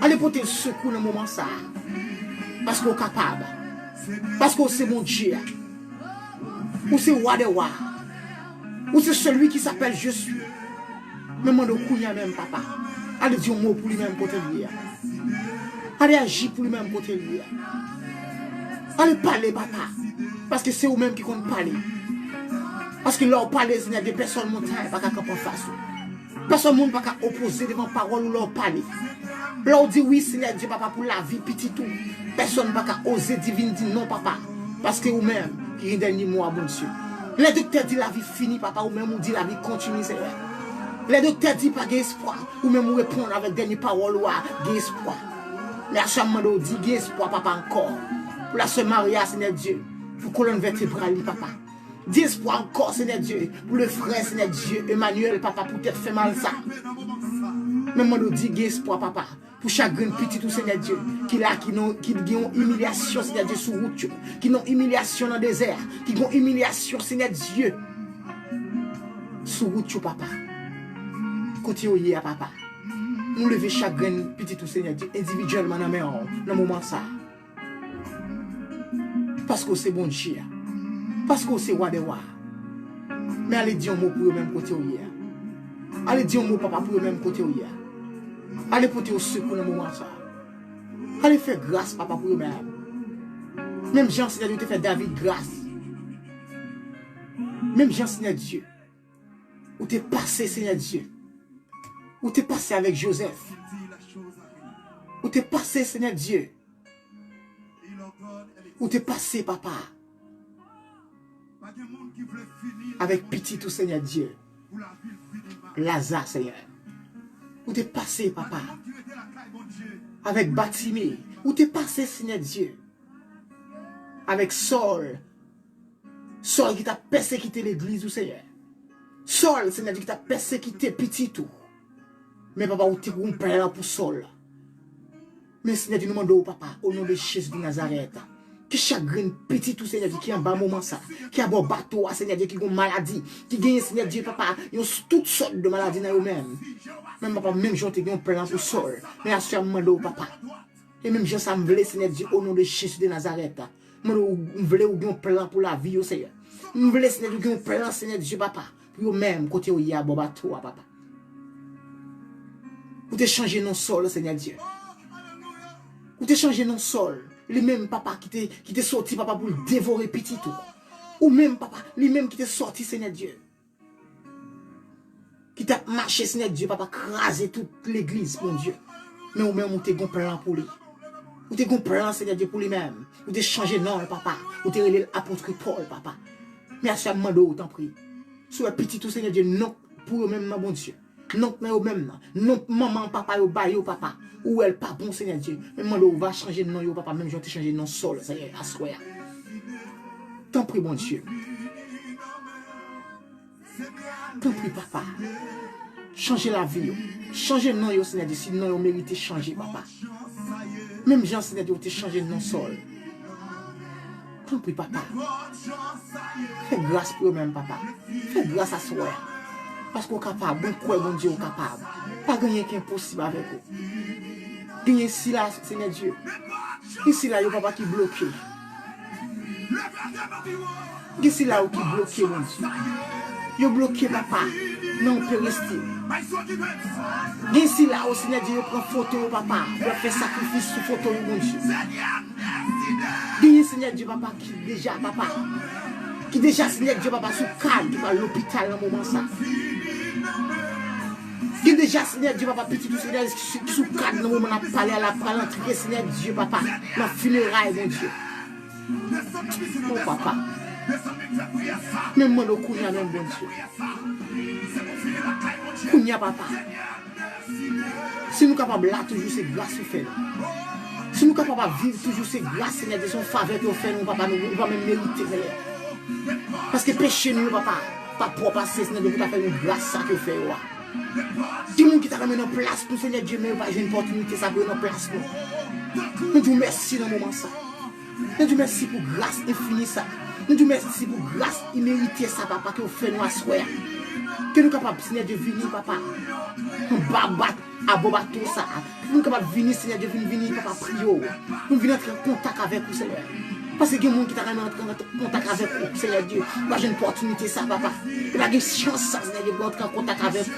Speaker 2: Allez porter le secours dans le moment ça. Parce qu'on est capable. Parce qu'on c'est mon Dieu. Ou c'est roi de roi. Ou c'est celui qui s'appelle Je suis. Mais moi, je même, papa. Allez dire un mot pour lui-même côté lui. Allez agir pour lui-même côté lui. Allez parler, papa. Parce que c'est vous-même qui compte parler. Parce que là, on parle, il y a des personnes montagne, pas qu'à camper en face. Personne ne peut pas opposer devant parole ou leur parler. Là, on dit oui, Seigneur Dieu, papa, pour la vie, petit tout. Personne ne peut pas oser divine dire non, papa. Parce que vous-même, qui est dernier mois, bon Dieu. Les docteurs disent la vie finie, papa, ou même on dit la vie continue, Seigneur. Les docteurs disent pas d'espoir, ou même on répond avec dernière parole ou d'espoir. Mais à chaque moment, on dit espoir, papa, encore. Pour la sœur Maria, Seigneur Dieu. Pour colonne vertébrale, papa. Dis espoir encore, Seigneur Dieu. Pour le frère, Seigneur Dieu. Emmanuel, papa, pour t'être fait mal ça. Mais moi, on dit espoir, papa. Pour chagrin petit tout, Seigneur Dieu. Qui a une humiliation, Seigneur Dieu, sur route. Qui ont humiliation dans le désert. Qui ont humiliation, Seigneur Dieu. Sur route, papa. Côté où il y a, papa. Nous lever chagrin petit tout, Seigneur Dieu. Individuellement, dans le moment ça. Parce que c'est bon Dieu. Parce que c'est roi de roi. Mais allez dire un mot pour le même côté où il y a. Allez dire un mot, papa, pour le même côté où il y a. Allez porter au secours dans le moment ça. Allez faire grâce, papa, pour eux-mêmes. Même Jean, Seigneur Dieu, te fait David grâce. Même Jean, Seigneur Dieu. Où t'es passé, Seigneur Dieu. Où t'es passé avec Joseph. Où t'es passé, Seigneur Dieu. Où t'es passé, papa. Avec pitié tout, Seigneur Dieu. Lazare, Seigneur. Où t'es passé, papa. Avec Batimé. Où t'es passé, Seigneur Dieu. Avec Saul. Saul qui t'a persécuté l'église, ou Seigneur. Saul, Seigneur Dieu, qui t'a persécuté petit tout. Mais papa, où t'es un père pour Saul. Mais Seigneur Dieu, nous demandons, papa, au nom de Jésus de Nazareth. Qui chagrin petit tout, Seigneur Dieu, qui est en bas moment ça. Qui a bon bateau, Seigneur Dieu, qui a une maladie. Qui gagne, Seigneur Dieu, papa. Ils ont toutes sortes de maladies dans eux-mêmes. Même papa, même gens qui ont un plan pour Saul. Mais à ce moment-là, papa. Et même gens, ça me voulait, Seigneur Dieu, au nom de Jésus de Nazareth. Je voulais un plan pour la vie, Seigneur. Je voulais, Seigneur Dieu, un plan, Seigneur Dieu, papa. Pour eux-mêmes, côté où il y a bon bateau, papa. Vous te changez non sol, Seigneur Dieu. Vous te changez non sol. Les mêmes papa qui t'est sorti, papa, pour dévorer petit tout. Ou même papa, les mêmes qui t'est sorti, Seigneur Dieu. Qui t'a marché, Seigneur Dieu, papa, craser toute l'église, mon Dieu. Mais ou même, vous t'es gon plan pour lui. Vous t'es gon plan, Seigneur Dieu, pour lui-même. Vous t'es changé non, papa. Vous t'es relé l'apôtre Paul, papa. Mais à ce moment-là, t'en prie. Soit petit tout, Seigneur Dieu, non, pour eux-mêmes, mon Dieu. Non, mais eux-mêmes, non, maman, papa, yo, ba, yo, papa. Ou elle pas bon, Seigneur Dieu. Mais moi, on va changer de nom, yo, papa. Même je vais te changer de nom sol, ça y est, à soi. T'en prie, mon Dieu. T'en prie, papa. Changez la vie, yo. Changez de nom, yo, Seigneur Dieu. Sinon, yo mérite changer, papa. Même Jean, Seigneur Dieu, te changer de nom sol. T'en prie, papa. Fais grâce pour eux-mêmes, papa. Fais grâce à soi. Parce qu'on est capable, bon quoi, bon Dieu, on est capable. Pas gagner qui est impossible avec vous. Gagner ici là, Seigneur Dieu. Ici là, il y a papa qui est bloqué. Ici là, qui est bloqué, mon Dieu. Il est bloqué, papa. Non, on peut rester. Ici là, au Seigneur Dieu, il prend photo, papa. Il fait sacrifice sur photo, mon Dieu. Gagner, Seigneur Dieu, papa, qui déjà, papa. Qui déjà, Seigneur Dieu, papa, sous cadre, qui va à l'hôpital dans le moment ça. Qui déjà, Seigneur Dieu, papa, petit tout, Seigneur, qui sous cadre dans le moment on a parlé à la l'entrée, Seigneur Dieu, papa, dans le funérail, mon Dieu. Oh, papa. Même moi, le Kounia, non, bon Dieu. Kounia, papa. Si nous sommes capables là, toujours, c'est grâce au fait. Si nous sommes capables de vivre toujours, c'est grâce, Seigneur Dieu, son faveur au fait, nous, papa, nous va même mériter, Seigneur. Parce que péché, nous, papa, pas propre, Seigneur Dieu, vous avez fait une grâce, ça que fait, ouais. Tout le monde qui t'a ramené en place, nous, Seigneur Dieu, mais j'ai une opportunité, ça peut en place, nous. Nous disons merci dans le moment, ça. Nous disons merci pour grâce infinie, ça. Nous disons merci pour grâce imméritée, ça, papa, que vous faites nous asseoir. Que nous sommes capables, Seigneur Dieu, venir, papa. On va battre à Bobato, ça. Nous sommes capables de venir, Seigneur Dieu, venir, papa, prier. Nous venons entrer en contact avec vous, Seigneur. Parce que il y a des gens qui t'a ramené en contact avec vous, Seigneur Dieu. J'ai une opportunité, ça, papa. Il y a des chances, Seigneur Dieu, d'entrer en contact avec vous.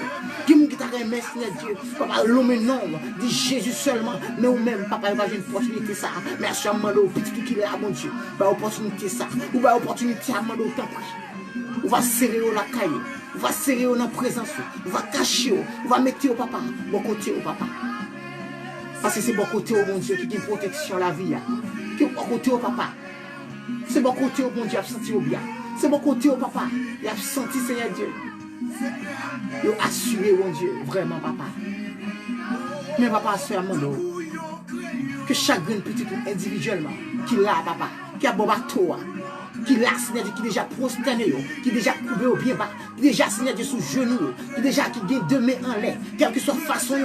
Speaker 2: Il y a des gens qui t'a ramené, Seigneur Dieu. Papa, l'homme non, dit Jésus seulement. Mais ou même, papa, j'ai une opportunité, ça. Mais à ce moment-là, petit tout qu'il est là, mon Dieu. Bah, opportunité, ça. Ou bah, opportunité, à demander autant prix. On va serrer au la caille. On va serrer au la présence. On va cacher. On va mettre au papa. Bon côté au papa. Parce que c'est bon côté au mon Dieu qui a une protection la vie. Qui est bon côté au papa. C'est bon côté au bon Dieu, il a senti au bien. C'est bon côté au papa, il a senti Seigneur Dieu. Il a assuré mon Dieu, vraiment papa. Mais papa, c'est à mon dos. Que chacun petit individuellement, qui l'a, papa, qui a bon bateau, qui l'a, Seigneur Dieu, qui déjà prosterné, qui déjà coupé au bien bas, qui déjà, Seigneur Dieu, sous genou, qui déjà qui gagne deux mains en l'air, quelle que soit façon,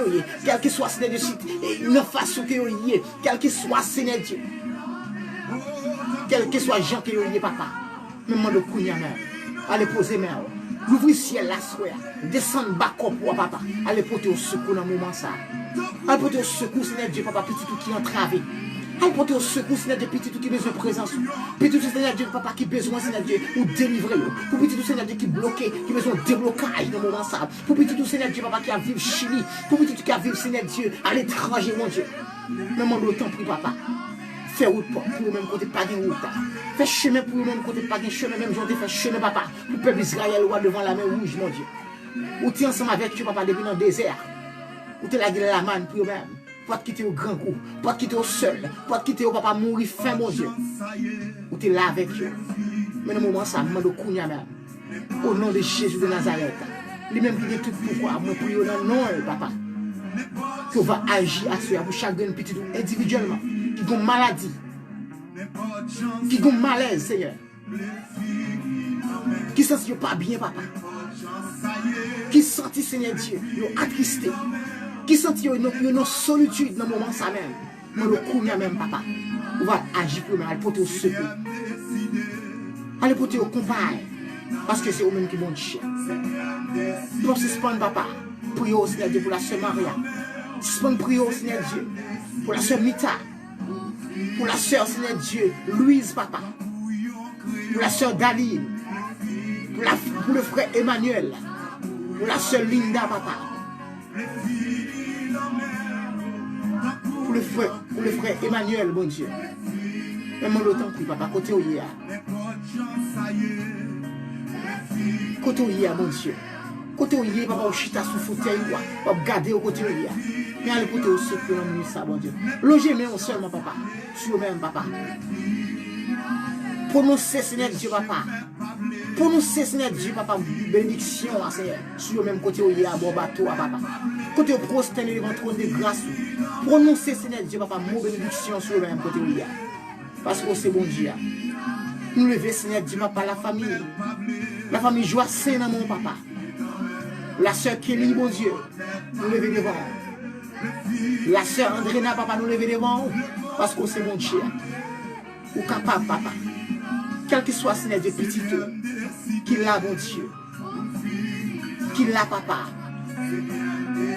Speaker 2: quelle que soit, Seigneur Dieu, une façon que y quelle que soit, Seigneur Dieu, quel que soit Jean que y papa, même de Kounia mère, allez poser mère, l'ouvrir ciel la soie, descendre bas pour papa, allez porter au secours dans le moment ça, allez porter au secours, Seigneur Dieu, papa, petit tout qui est entravé. Allez porter au secours, Seigneur Dieu, petit tout qui a besoin de présence. Petit tout, Seigneur Dieu, papa, qui a besoin, Seigneur Dieu, ou délivrer. Pour petit tout, Seigneur Dieu, qui est bloqué, qui a besoin de déblocage dans le moment ça. Pour petit tout, Seigneur Dieu, papa, qui a vécu Chili. Pour petit tout, qui a vécu, Seigneur Dieu, à l'étranger, mon Dieu. Même en autant pour papa. Fais route pour le même côté, pas de route. Fais chemin pour le même côté, pas de chemin, même jour, fais chemin, papa. Pour le peuple Israël, devant la main rouge, mon Dieu. Ou tu es ensemble avec Dieu, papa, depuis dans le désert. Ou tu es la manne pour eux-mêmes. Pas quitter au grand coup, pas quitter au seul, pas quitter au papa mourir fin, mon Dieu. Ou tu es là avec eux. Mais dans le moment, ça me demande de même. Au nom de Jésus de Nazareth. Lui-même qui dit tout pourquoi. Moi, pour dans le nom, papa. Que va agir à ce pour chacun petit individuellement. Qui ont maladie. Qui ont malaise, Seigneur. Qui ne sentent pas bien, papa. Qui sentent, Seigneur Dieu, attristé. Qui sentent une solitude dans le moment ça même. Mais le coup même, papa. On va agir pour aller porter au secours. Aller porter au compagnie. Parce que c'est eux-mêmes qui vont chien. Pour suspendre, papa. Priez au Seigneur Dieu pour la sœur Maria. Suspendre, priez au Seigneur Dieu pour la sœur Mita. Pour la sœur, Seigneur Dieu, Louise, papa. Pour la sœur Daline. Pour le frère Emmanuel. Pour la sœur Linda, papa. Pour le frère Emmanuel, mon Dieu. Même l'autant que papa, côté où il y a. Côté où il y a, mon Dieu. Côté où il y a, papa, au chita sous fauteuil, papa, garder au côté où il y a. Mais allez côté au secours, on ça, mon Dieu. Logez même seulement, papa. Sur même, papa. Prononcez, Seigneur Dieu, papa. Prononcez, Seigneur Dieu, papa, bénédiction, Seigneur. Sur le même côté où il y a, bon bateau, papa. Côté où prosterner devant le trône de grâce. Prononcez, Seigneur Dieu, papa, mon bénédiction sur le même côté où il y a. Parce que c'est bon Dieu. Nous levons, Seigneur Dieu, papa, la famille. La famille Joacin dans mon papa. La sœur Kelly, mon Dieu, nous levons devant. La sœur Andréna, papa, nous levons devant. Parce que c'est bon Dieu. Ou capable, papa. Quel que soit, Seigneur Dieu, petit tout, qu'il a, mon Dieu. Qu'il a, papa.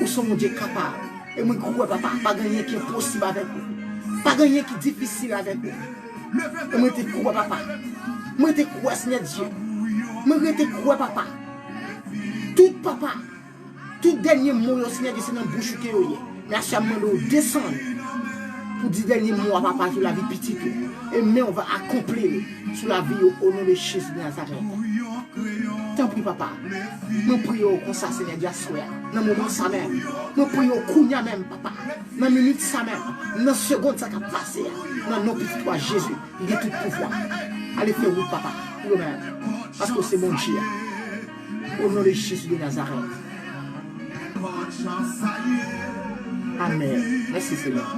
Speaker 2: Ou son mon Dieu capable. Et moi, je crois, papa, pas gagner qui est possible avec vous. Pas gagner qui est difficile avec vous. Et moi, je crois, papa. Moi, je crois, Seigneur Dieu. Moi, je crois, papa. Tout, papa. Tout dernier mot, Seigneur Dieu, c'est dans la bouche que vous avez. Mais à chaque moment, descendre. Pour 10 derniers mois, papa, sur la vie petite. Et mais on va accomplir sur la vie au nom de Jésus de Nazareth. Tant pis, papa. Nous prions comme ça, Seigneur Dieu, dans le moment ça même. Nous prions au Kounia même, papa. Dans la minute ça même. Dans la seconde ça qui a passé. Dans nos petits toi, Jésus, il est tout pouvoir. Allez faire route, papa, pour nous-mêmes. Parce que c'est mon Dieu. Au nom de Jésus de Nazareth. Amen. Merci, Seigneur.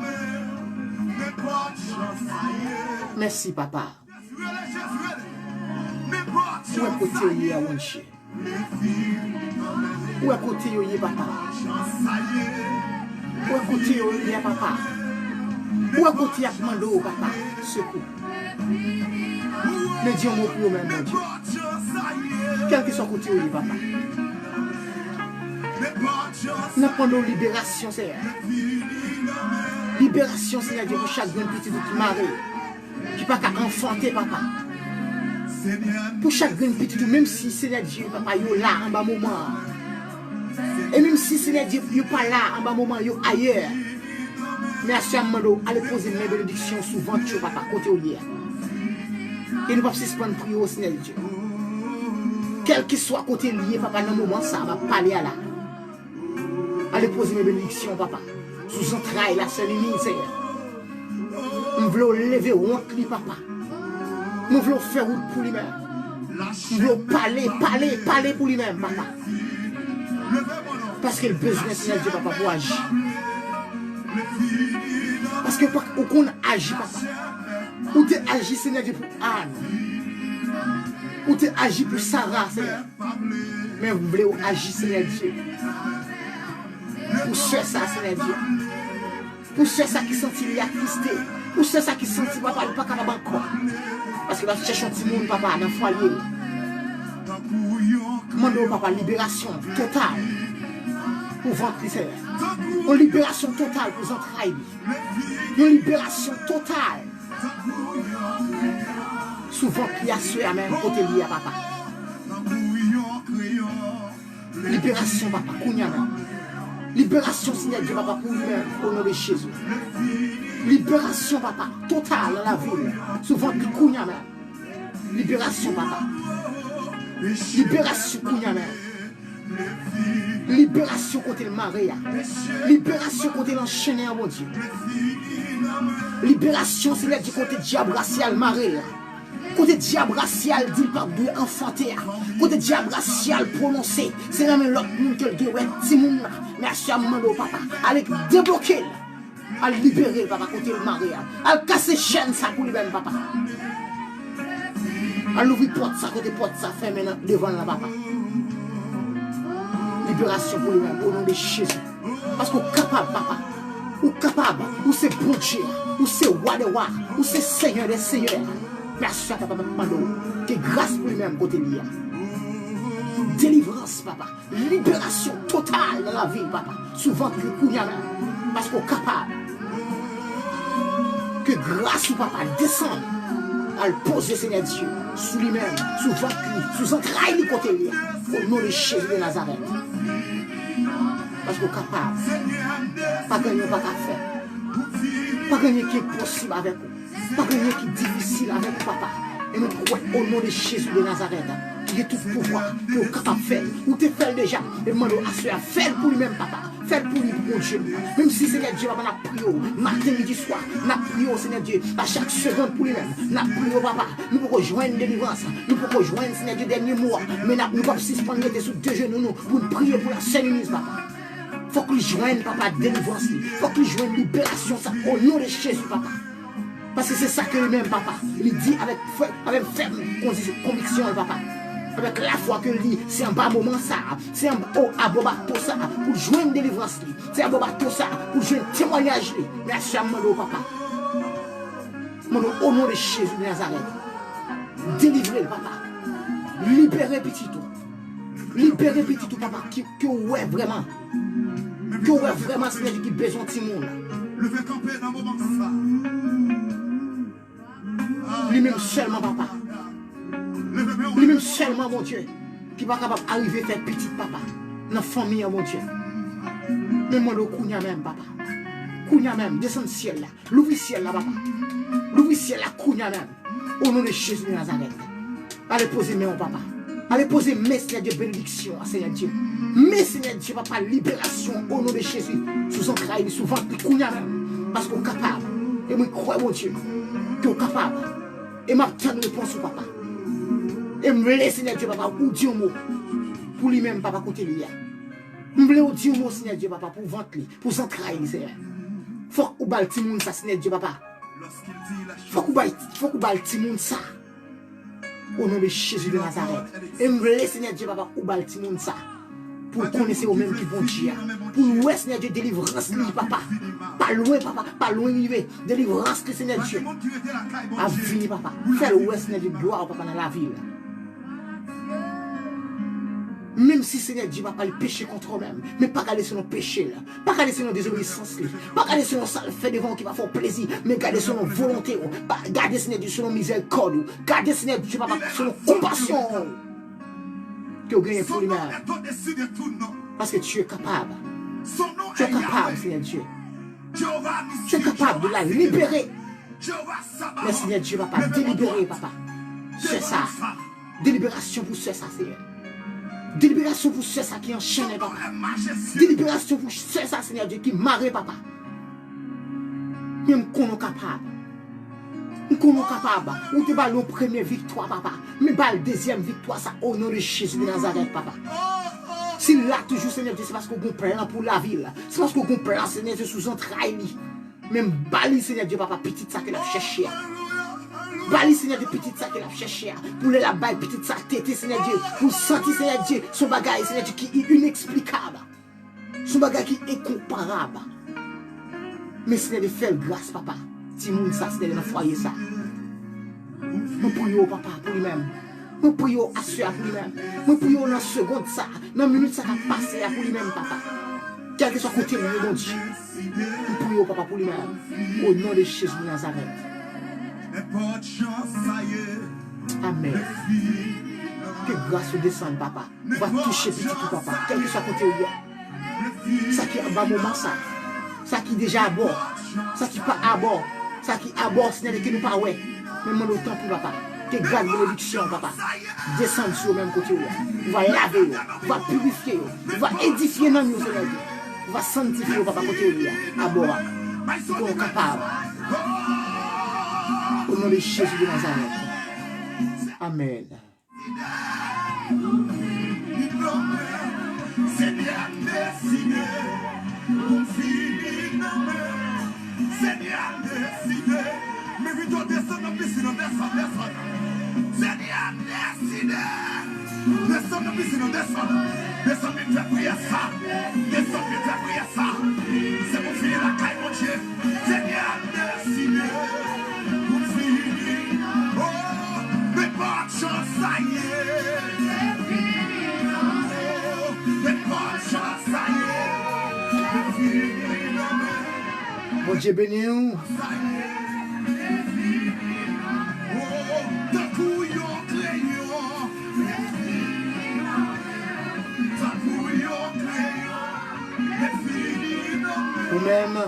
Speaker 2: Merci, papa. Où est côté où il y a mon chien? Où est côté où il y a papa? Où est côté où il y a papa? Où est côté où il y a mando papa? Secours. Mais Dieu m'a pris au même, mon Dieu. Quel que soit côté où il y a papa. Nous prenons libération, Seigneur. Libération, Seigneur Dieu, pour chaque petit qui marie. Qui n'a pas qu'à enfanter, papa. Pour chaque petit, même si, Seigneur Dieu, papa, il est là en bas moment. Et même si, Seigneur Dieu, il n'est pas là en bas moment, il est ailleurs. Mais à ce moment-là, allez poser mes bénédictions sous ventre, papa, côté où il est. Et nous ne pouvons pas suspendre prier au Seigneur Dieu. Quel que soit côté lié, papa, dans le moment, ça va parler à là. Allez poser mes bénédictions, papa. Sous entrailles, la seule ligne, Seigneur. Nous voulons lever honte, papa. Nous voulons faire route pour lui-même. Nous voulons parler pour lui-même, papa. Parce qu'il a besoin, Seigneur Dieu, papa, pour agir. Parce que qu'on agit, papa. Ou tu agis, Seigneur Dieu, pour Anne. Ou tu agis pour Sarah, Seigneur. Mais vous voulez agir, Seigneur Dieu. Pour ceux ça, Seigneur Dieu. Pour ceux ça qui sentent qu'il y a Christé. Pour ceux ça qui sentent papa, il n'est pas capable encore. Parce qu'il va chercher un petit monde, papa, dans le foyer. Demandez au papa libération totale pour ventre, Seigneur. Une libération totale pour les entrailles. Une libération totale. Souvent, il y a ceux à même côté lié à papa. Libération, papa, Kounia même. Libération, Seigneur Dieu, papa, pour lui-même, au nom de Jésus. Libération, papa, totale dans la ville. Souvent, Kounia même. Libération, papa. Libération, Kounia même. Libération contre le Maria. Libération contre l'enchaîné, mon Dieu. Libération, Seigneur Dieu, contre le diable racial Maria. Côté diable racial, dit pas de enfanter. Côté diable racial prononcé. C'est la même l'autre monde que le Dieu, petit monde là. Merci à mon papa. Allez débloquer. À libérer, papa, côté le Maria. À casser chaîne, ça pour lui-même, papa. À l'ouvrir porte, ça, côté porte, ça fait maintenant devant la papa. Libération pour lui-même, au nom de Jésus. Parce qu'on est capable, papa. Ou capable, ou c'est bon Dieu, ou c'est roi de roi, ou c'est Seigneur des seigneurs. Merci à papa, que grâce pour lui-même côté lié. Délivrance, papa. Libération totale dans la vie, papa. Souvent, que parce qu'on est capable. Que grâce, papa, descende à le poser, Seigneur Dieu, sous lui-même, sous ventre, sous entrailles du côté lié. Au nom de Jésus de Nazareth. Parce qu'on est capable. Pas gagner, pas qu'à faire. Pas gagner qui est possible avec vous. Pas gagner qui est difficile avec vous, papa. Et nous croyons au nom de Jésus de Nazareth. Qui est tout pouvoir, qui est capable de faire. Ou tu fais déjà. Et demande à ceux à faire pour lui-même, papa. Faire pour lui, pour Dieu. Même si Seigneur Dieu, papa, n'a prié matin, midi, soir. N'a prié, Seigneur Dieu, à chaque seconde pour lui-même. N'a prié, papa. Nous pouvons rejoindre délivrance. Nous pouvons rejoindre, Seigneur Dieu, dernier mois. Mais nous pouvons suspendre sous deux genoux pour nous prier pour la Sainte Église, papa. Faut que nous joignent, papa, délivrance. Faut que nous joignent libération, ça, au nom de Jésus, papa. Parce que c'est ça que lui-même, papa, il dit avec ferme conviction, papa. Avec la foi que lui, c'est un bas moment, ça. C'est un haut abobato, ça, pour joindre délivrance. C'est un abobato, ça, pour joindre témoignage. Merci à mon papa. Au nom de Jésus de Nazareth. Délivrez, papa. Libérez, petit tout. Libérez, petit tout, papa. Que ouais, vraiment. Que ouais, vraiment, c'est qui a besoin de ce monde.
Speaker 3: Le fait camper dans mon ça.
Speaker 2: Lui-même seulement, papa. Lui-même seulement, mon Dieu, qui va capable d'arriver à faire petit, papa. Dans la famille, mon Dieu. Même moi, le Kounia même, papa. Kounia même, descend ciel là. L'ouvre ciel là, papa. L'ouvre ciel là, Kounia même. Au nom de Jésus de Nazareth. Allez poser mes papa. Allez poser mes Seigneur Dieu, bénédiction, Seigneur Dieu. Mes Seigneur Dieu, papa, libération au nom de Jésus. Sous entrailles, sous ventre, Kounia même. Parce qu'on est capable. Et moi, je crois, mon Dieu, qu'on est capable. Et m'a obtenu une réponse, papa. Et me laisse, Seigneur Dieu, papa, ou dire un mot. Pour lui-même, papa, côté lui. Je voulais dire un mot, Seigneur Dieu, papa, pour ventre, pour s'entrailles, Seigneur. Faut que vous balle tout le monde, ça, Seigneur Dieu, papa. Faut que vous balle tout le monde, ça. Au nom de Jésus de Nazareth. Et me laisse, Seigneur Dieu, papa, ou balle tout le monde, ça. Pour connaître au même qui bon Dieu. Pour louer, Seigneur Dieu, délivrance, papa. Pas loin, papa, pas loin, délivrance, Seigneur Dieu. A venir, papa. Fais le Seigneur Dieu, gloire, papa, dans la ville. Même si Seigneur Dieu va pas le péché contre eux-mêmes, mais pas garder sur nos péchés là, pas garder sur nos désobéissances là, pas garder sur nos sales faits devant qui va faire plaisir, mais garder sur nos volontés, pas garder Seigneur Dieu sur nos miséricordes, garder Seigneur Dieu papa sur nos compassions que vous gagnez pour lui-même. Parce que tu es capable. Tu es capable, Seigneur Dieu. Tu es capable de la libérer. Mais Seigneur Dieu va pas délibérer, papa. C'est ça. Délibération pour c'est ça, Seigneur. Délibération pour ceux qui enchaînent, papa. Délibération pour ceux, Seigneur Dieu, qui marrent, papa. Même qu'on est capable. Qu'on est capable. On te bat la première victoire, papa. Mais bat la deuxième victoire, ça, au nom de Jésus de Nazareth, papa. Si là, toujours, Seigneur Dieu, c'est parce qu'on a un plan pour la ville. C'est parce qu'on a un plan, Seigneur Dieu, sous entrailles. Même bali, Seigneur Dieu, papa, petite ça qu'elle a cherché. Bali, Seigneur Dieu, petite ça qu'elle a cherché. Pour les la baille, petite ça, tété, Seigneur Dieu. Pour sentir, Seigneur Dieu, son bagage, Seigneur Dieu, qui est inexplicable. Son bagage qui est incomparable. Mais Seigneur Dieu, fais grâce, papa. Si moun ça, Seigneur Dieu, dans le foyer ça. Nous prions, papa, pour lui-même. Nous prions à ceux pour lui-même. Nous prions dans la seconde ça. Dans la minute ça qui a passé pour lui-même, papa. Quel que soit côté de mon Dieu. Nous prions, papa, pour lui-même. Au nom de Jésus de Nazareth. Amen. Que grâce descende, papa. Va toucher petit tout, papa. Quel que soit côté où il y a. Ça qui est en bas moment, ça. Ça qui est déjà à bord. Ça qui n'est pas à bord. Ça qui est à bord, ce n'est que nous pas, ouais. Même mon temps pour papa. Que grâce de l'éducation, papa. Descendre sur le même côté où il y a. Va laver, va purifier, va édifier dans nous, Seigneur. Va sanctifier, papa, côté où il y a. À bord. Pour nous capables. Au nom de Jésus de Nazareth. Amen.
Speaker 1: Seigneur, décidé, mon fils, Seigneur, décidé, mais vite descendre en piscine, descendre. Seigneur, décidé, descendre en piscine, descendre, vite faire prier ça, descendre, vite faire prier ça. C'est mon fils, la caille, mon Dieu. Seigneur, décidé, mon fils, oh, mais pas de chance, ça y est.
Speaker 2: Bon Dieu béni. Ou même,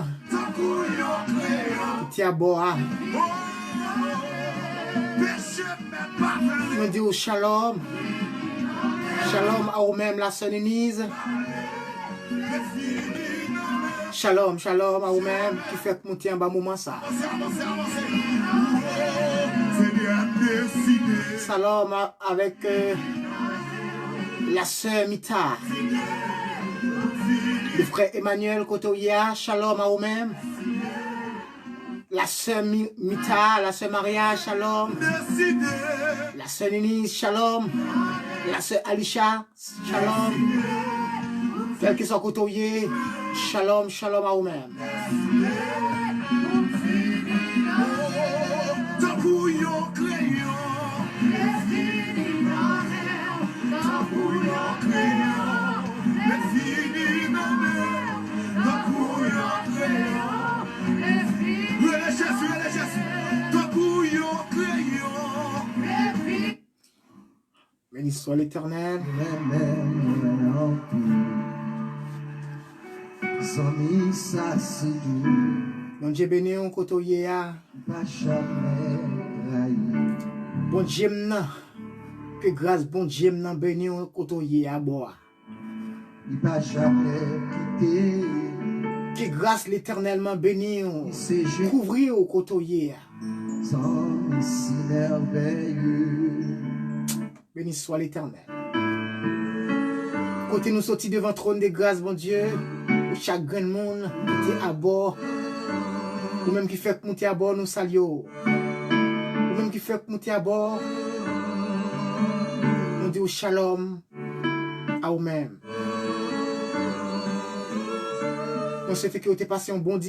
Speaker 2: qui à boire. Nous disons shalom. Shalom à vous-même, la sœur Denise. Shalom, shalom à vous-même qui fait monter en bas moment ça. Shalom avec la sœur Mita. Le frère Emmanuel Kotoya, shalom à vous-même. La sœur Mita, la sœur Maria, shalom. La sœur Denise, shalom. La sœur Alisha, shalom. Quel que soit côtoyé, shalom, shalom à vous-même. Béni soit l'Éternel. Bon Dieu béni on côtoyé à. Bon Dieu m'nan. Que grâce bon Dieu m'nan béni on côtoyé à boire. Que grâce l'Éternellement béni on couvrir au côtoyé à. Béni soit l'Éternel. Côté nous sortis devant le trône de grâce, bon Dieu, où chaque grand monde qui est à bord, ou même qui fait monter à bord, nous saluons. Ou même qui fait monter à bord, nous disons shalom à vous-même. Nous souhaitons que vous ayez passé une bonne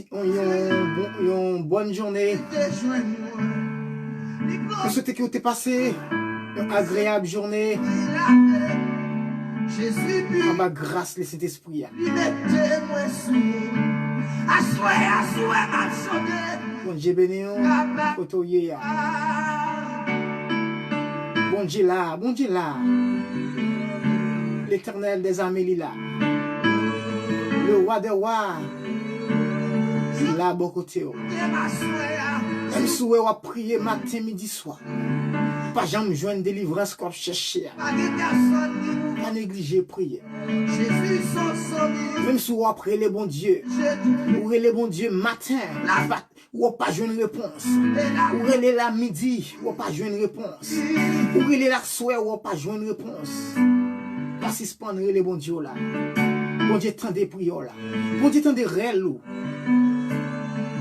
Speaker 2: journée. Nous souhaitons que vous ayez passé une agréable journée. En bas grâce le Saint-Esprit. Bon Dieu béni, bon Dieu là. L'Éternel des armées il est là. Le roi des rois, là bon côté. Même si vous priez matin, midi, soir. Pas jamais joindre délivrance comme chercher. Pas négliger prier. Même si vous apprenez les bons dieux, vous les bons dieux matin, ou pas joindre réponse. Ou les la midi, ou pas joindre réponse. Ou les la soir, ou pas joindre réponse. Pas suspendre les bons dieux là. Bon Dieu tend des prières là. Bon Dieu tend des réels.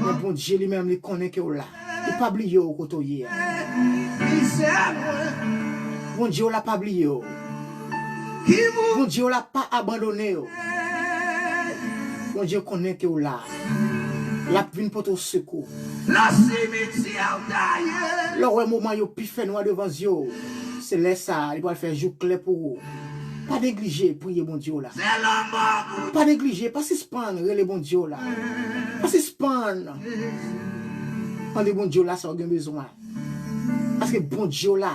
Speaker 2: Mais bon Dieu lui-même, il connaît que là. Il pas oublié au côté. Bon Dieu l'a pas oublié. Bon Dieu l'a pas abandonné. Bon Dieu connaît que là. La vine pour ton secours.
Speaker 3: La cimetière d'ailleurs.
Speaker 2: Le moment où il fait noir devant vous, c'est là ça, il va faire jour clair pour vous. Pas négliger, prier bon Dieu là. Pas négliger, pas suspendre, les bon Dieu là. Pas suspendre. Quand les bon Dieu là, ça a besoin. Parce que bon Dieu là,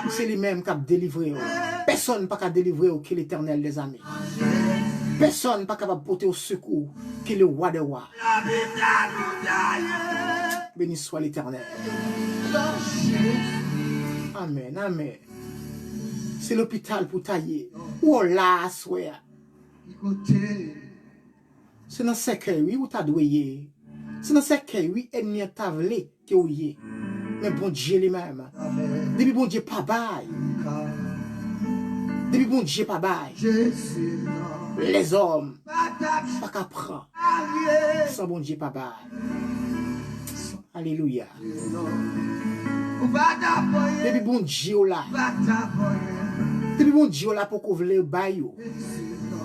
Speaker 2: c'est lui-même qui a délivré. Personne n'a pas délivré qui est l'Éternel des amis. Personne n'est pas capable de porter au secours qui est le roi des rois. Béni soit l'Éternel. Amen, amen. C'est l'hôpital pour tailler. Oh là, soya. C'est dans ce cercueil, oui, où t'as doué. C'est dans ce cercueil, oui, ennemi t'a volé que ou y. Mais bon Dieu lui-même. Depuis bon Dieu pas bail. Depuis bon Dieu pas bail. Les hommes, pas qu'à prendre. Sans bon Dieu pas bail. Alléluia. Depuis bon Dieu là. Depuis bon Dieu là pour qu'on vle bail.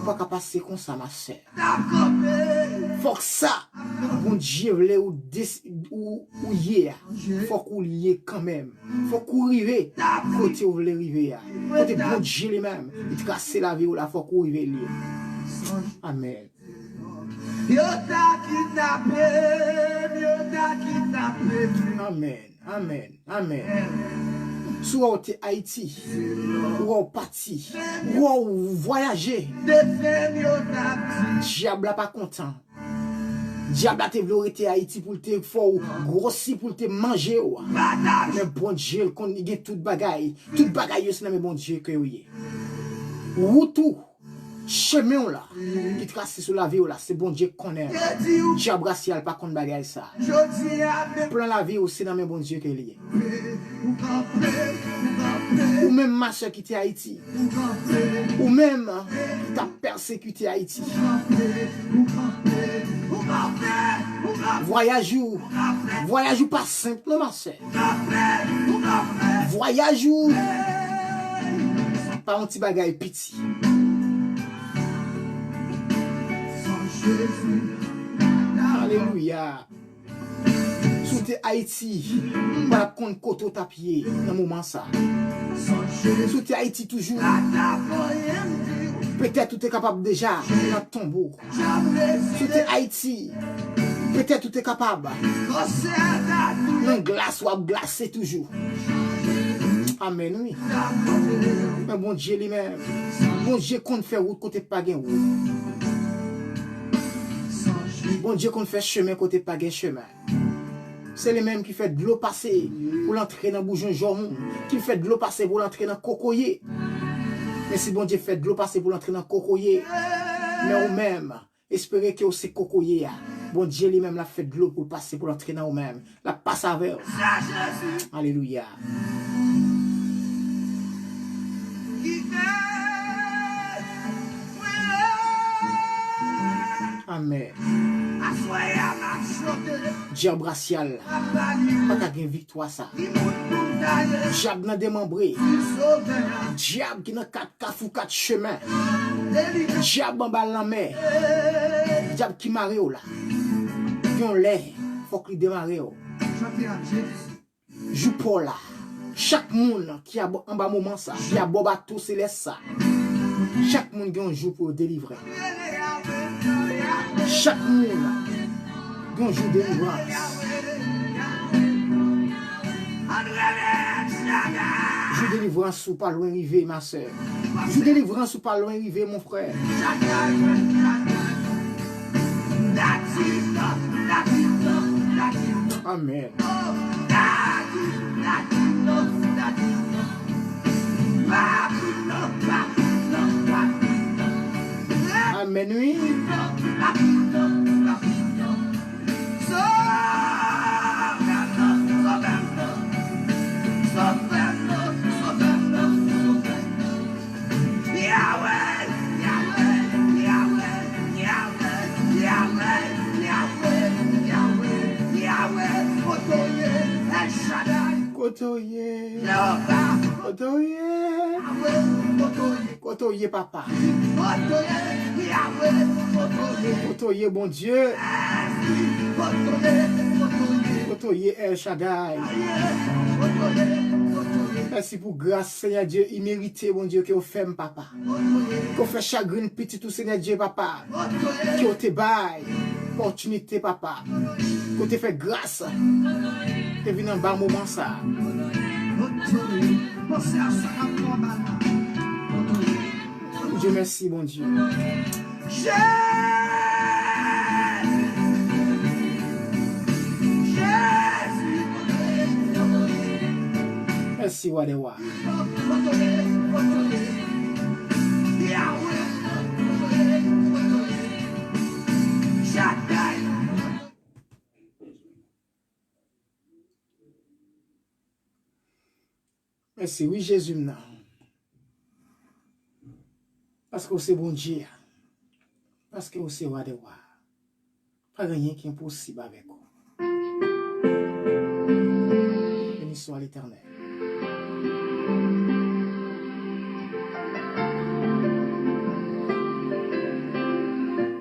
Speaker 2: Pas qu'à passer comme ça ma sœur. Faut que ça, bon Dieu vle ou hier. Faut qu'on y quand même. Faut qu'on rive côté où vle rive. Côté bon Dieu lui-même, il casse la vie ou la faut qu'on rive lui. Amen. Amen. Amen. Amen. Soit au Haïti, ou au parti, ou au voyager. Diable pas content. Diable a te voulu rester Haïti pour te faire grossir pour te manger. Mais bon Dieu, qu'on y a toute bagaille. Toute bagaille, c'est le bon Dieu que vous avez. Ou tout. Chemin là, qui trace sur la vie là, c'est bon Dieu qu'on est. Diable racial pas contre bagaille ça. Plan la vie aussi dans mes bon Dieu que lié. Ou même ma soeur qui était Haïti. Ou même qui t'a persécuté Haïti. Voyage ou pas simple non ma soeur. Voyage ou pas un petit bagaille petit. Alléluia. Sous tes Haïti, pas contre koto tapier dans le moment ça. Sous tes Haïti toujours. Peut-être tu es capable déjà dans ton tombeau. Sous tes Haïti, peut-être tu es capable. Une glace ou glacé toujours. Amen, oui. Mais bon Dieu lui-même. Bon Dieu compte faire route côté pas gain route. Bon Dieu qu'on fait chemin côté pas gain chemin. C'est les mêmes qui fait de l'eau passer pour l'entrer dans boujon jormon, qui fait de l'eau passer pour l'entrer dans cocoyer. Mais si bon Dieu fait de l'eau passer pour l'entrer dans cocoyer, mais ou même espérer que c'est cocoyer. Bon Dieu lui-même l'a fait de l'eau pour passer pour l'entrer dans ou même. La passe avec. Alléluia. Amen. Diable racial, pas qu'à victoire ça. Diable n'a démembré. Diable qui n'a quatre cafou quatre chemins. Diable en bas la mer. Diable qui marre là. Qui ont l'air, faut qu'il démarre. Joue pour là. Chaque monde qui a en bas moment ça, qui a bon bateau céleste ça. Chaque monde qui a un jour pour délivrer. Chaque monde qui a un jour de délivrance. Je délivrance ou pas loin arriver ma soeur. Je délivrance ou pas loin arriver mon frère. Amen. Amen, oui. Kotoye.
Speaker 3: Jéhovah,
Speaker 2: Kotoye.
Speaker 3: Yahweh, Otoye.
Speaker 2: Kotoye, papa.
Speaker 3: Otoye, Yahweh, Otoye.
Speaker 2: Kotoye, bon Dieu.
Speaker 3: Otoye, Otoye.
Speaker 2: Kotoye, El Shaddai.
Speaker 3: Otoye, Otoye.
Speaker 2: Merci pour grâce, Seigneur Dieu, imméritée, bon Dieu, que vous faites, papa. Qu'on fait chagrin petit tout, Seigneur Dieu, papa. Que vous te baille, opportunité, papa. Que vous te fait grâce. Que vous en bas moment ça.
Speaker 3: Pensez à ça encore maintenant.
Speaker 2: Dieu merci, bon Dieu.
Speaker 3: Jésus.
Speaker 2: Merci, Wadewa. Merci, oui, Jésus, non. Parce que c'est bon Dieu. Parce que c'est Wadewa. Pas rien qui est impossible avec vous. Béni soit l'Éternel.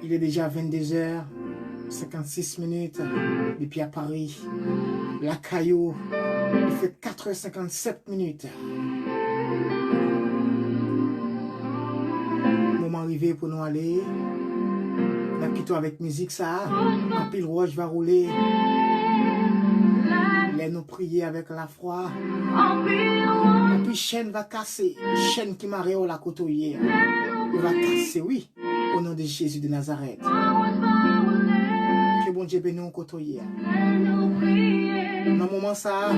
Speaker 2: Il est déjà 22h56 depuis à Paris. La Caillou, il fait 4h57. Moment arrivé pour nous aller. La plutôt avec musique ça. Un pile roche va rouler. Les nous prier avec la foi. Et puis chaîne va casser. Chaîne qui m'a réo la côtoyer. Il va casser, oui. Au nom de Jésus de Nazareth. Que bon Dieu bénisse nous côtoyer. Dans le moment ça,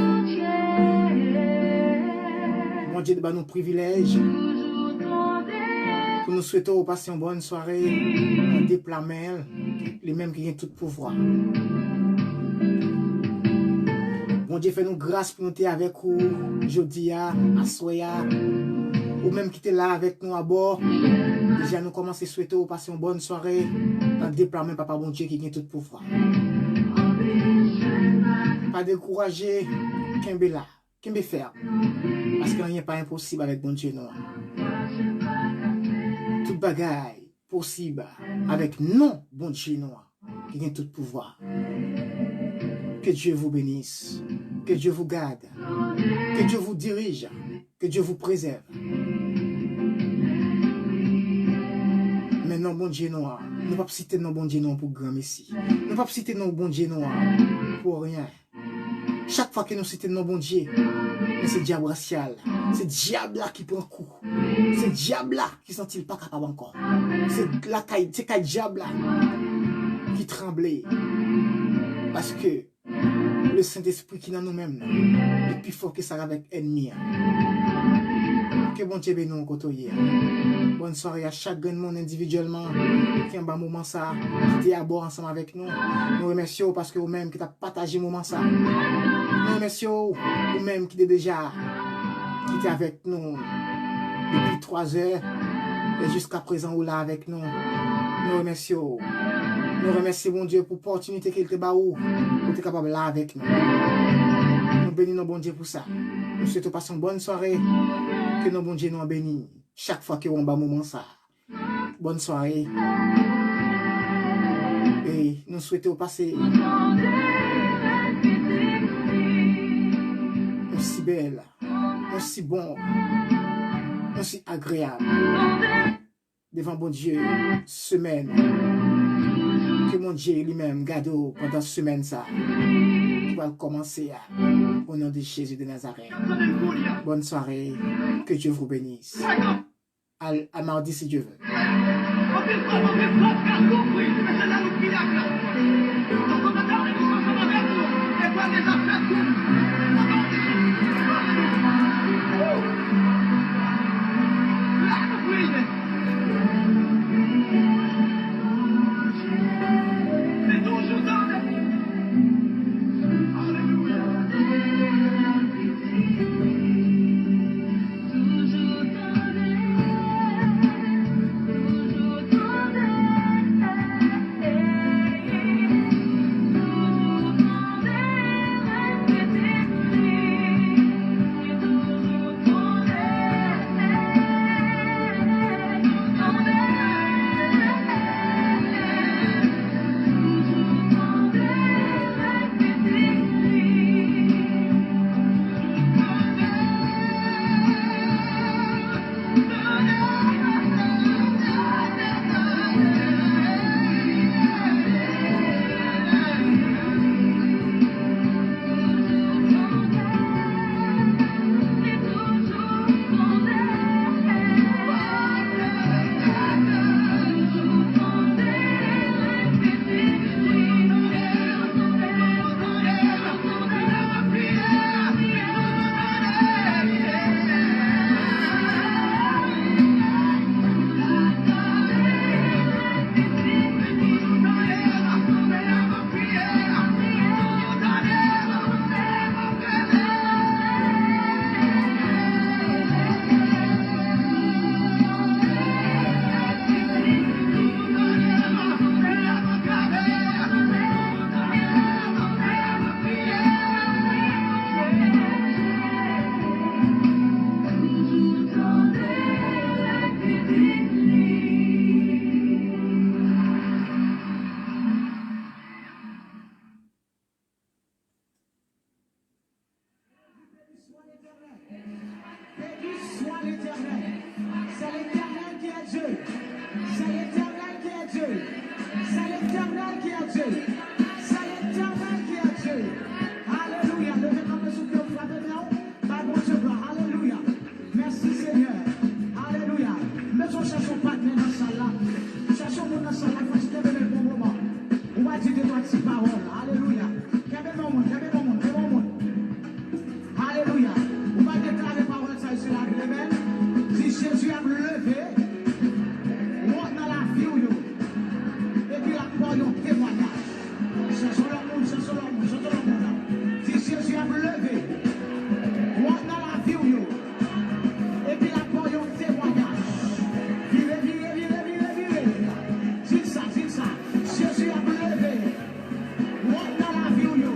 Speaker 2: bon Dieu de nous privilèges. Pour nous souhaiter passer une bonne soirée. On déplamel, les mêmes qui ont tout pouvoir. Bon Dieu fait nous grâce pour nous être avec vous. Jeudi à Soya. Ou même qui était là avec nous à bord. Déjà nous commençons à souhaiter passer une bonne soirée. Dans le déploiement, papa bon Dieu qui a tout pouvoir. Pas décourager, qu'un là, qu'un faire. Parce qu'il n'y a pas impossible avec bon Dieu non. Toute bagaille possible avec non bon Dieu non. Qui a tout pouvoir. Que Dieu vous bénisse. Que Dieu vous garde. Que Dieu vous dirige. Que Dieu vous préserve. Mais non, bon Dieu noir. Nous ne pouvons pas citer non bon Dieu noir pour grand messie. Nous ne pouvons pas citer non bon Dieu noir pour rien. Chaque fois que nous citons non bon Dieu, c'est diable racial. C'est diable là qui prend coup. C'est diable là qui sent-il pas capable encore. C'est la caille, c'est caille diable là qui tremblait. Parce que le Saint-Esprit qui est dans nous-mêmes est plus fort que ça avec l'ennemi. Que bon Dieu bénisse nous côtoyer. Bonne soirée à chaque monde individuellement qui a un bon moment ça, qui était à bord ensemble avec nous. Nous remercions parce que vous-même qui t'a partagé le moment ça. Nous remercions vous-même qui est déjà qui était avec nous depuis 3 heures et jusqu'à présent ou là avec nous. Nous remercions. Nous remercions bon Dieu pour l'opportunité qu'il te bat pour être capable là avec nous. Nous bénissons bon Dieu pour ça. Nous souhaitons passer une bonne soirée. Que nos bon Dieu nous bénisse chaque fois que on bat moment ça. Bonne soirée. Et nous souhaitons passer aussi belle, aussi bon, aussi agréable devant bon Dieu semaine. Que mon Dieu lui-même garde pendant cette semaine ça. Qui va commencer au nom de Jésus de Nazareth. Bonne soirée. Que Dieu vous bénisse. À mardi si Dieu veut.
Speaker 4: Thank you.
Speaker 3: l'Éternel. C'est l'Éternel qui est Dieu. C'est l'Éternel qui est Dieu. C'est l'Éternel qui est Dieu. C'est l'Éternel qui est Dieu. Alléluia. Levez comme le souffle au frère de Léon. Par bon Dieu, gloire. Alléluia. Merci Seigneur. Alléluia. Mettons cherchons partenaire dans la salle là. Cherchons mon dans la salle là. Faut que tu te le bon moment. On va dire de toi ces paroles. Alléluia. Alléluia. On va déclarer parole ça sur la Bible. Si Jésus a levé, monte dans la vie ou yo. Et puis la parole un témoignage. C'est sur le monde, c'est sur le monde, c'est sur le monde. Si Jésus a levé, monte dans la vie ou yo. Et puis la parole un témoignage. Virez. Dis ça. Jésus a levé, monte dans la vie ou yo.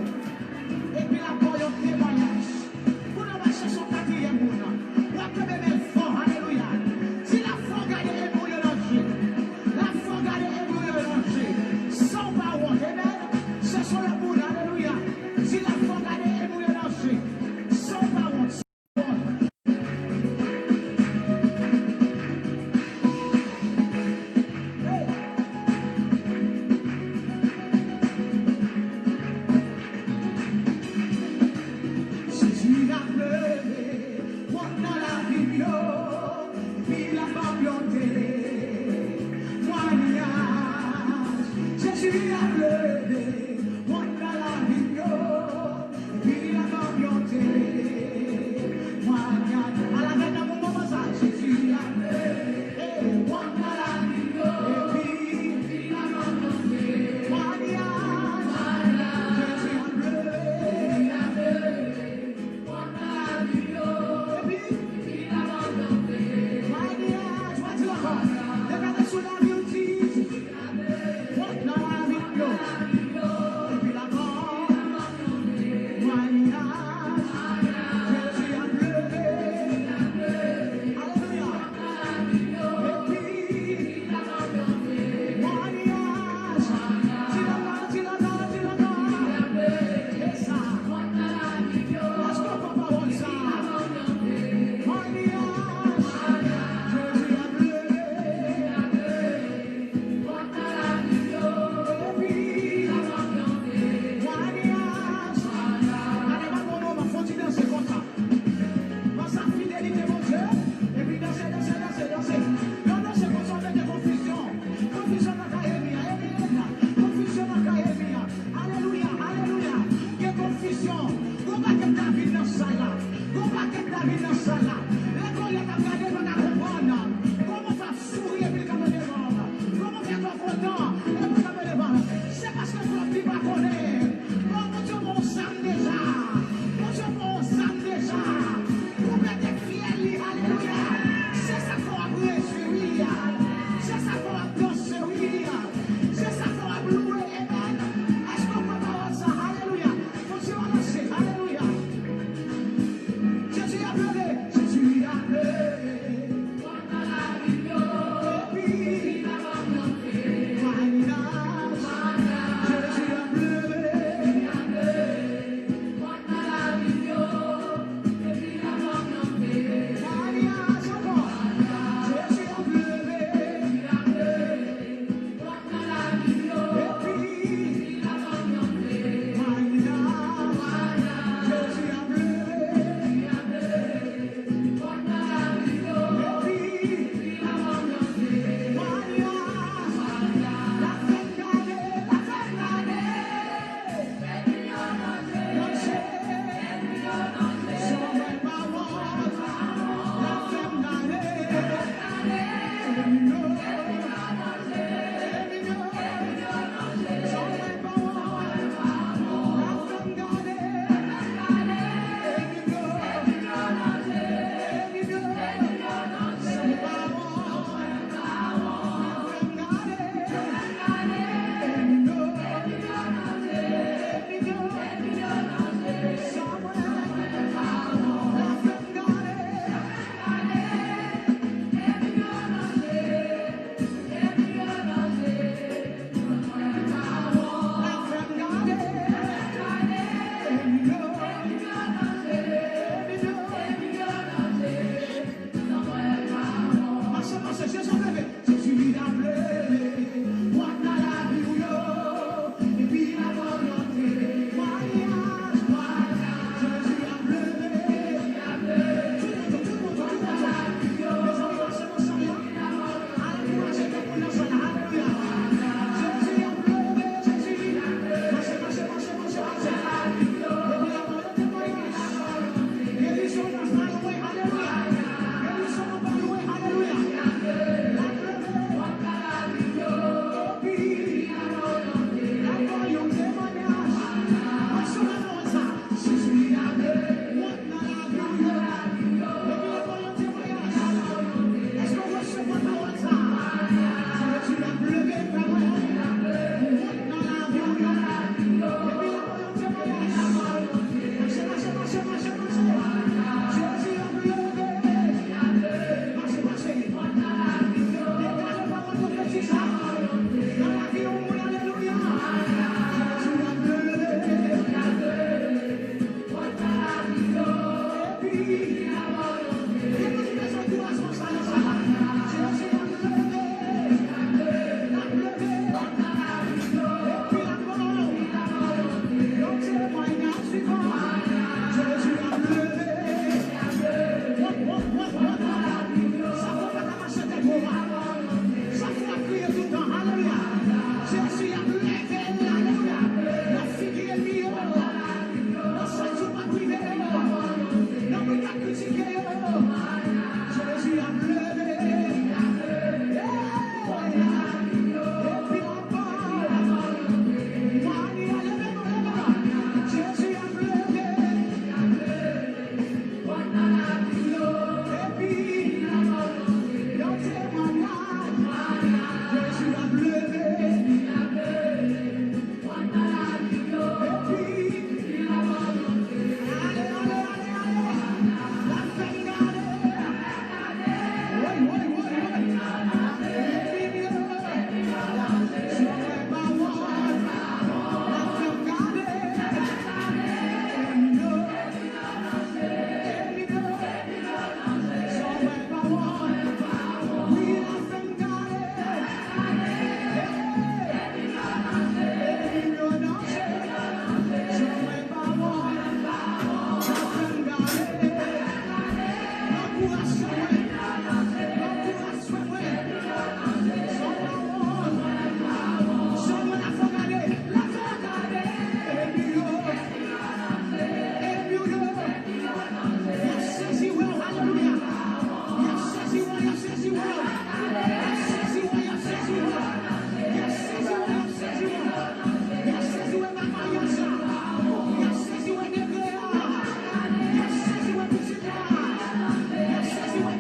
Speaker 3: Et puis la parole un témoignage. Pour nous marcher son quatrième monde. Ou à que bébé fort, alléluia. Si la foi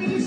Speaker 3: Yes,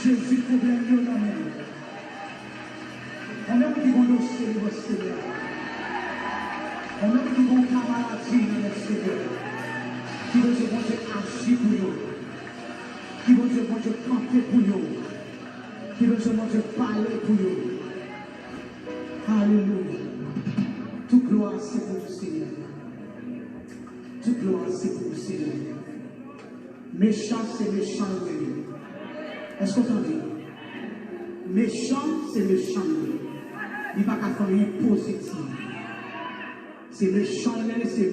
Speaker 3: Jésus, problème de la main. On a qui vont nous célébrer, Seigneur. On a qui vont faire maladie dans le Seigneur. Qui vont se manger agir pour nous. Qui vont se manger camper pour nous. Qui vont se manger parler pour nous. Alléluia. Toute gloire, c'est pour le Seigneur. Toute gloire, c'est pour le Seigneur. Méchant, c'est méchant, oui. Est-ce qu'on dit? Méchant, c'est méchant. Il n'y a pas qu'à faire une positive. C'est méchant, c'est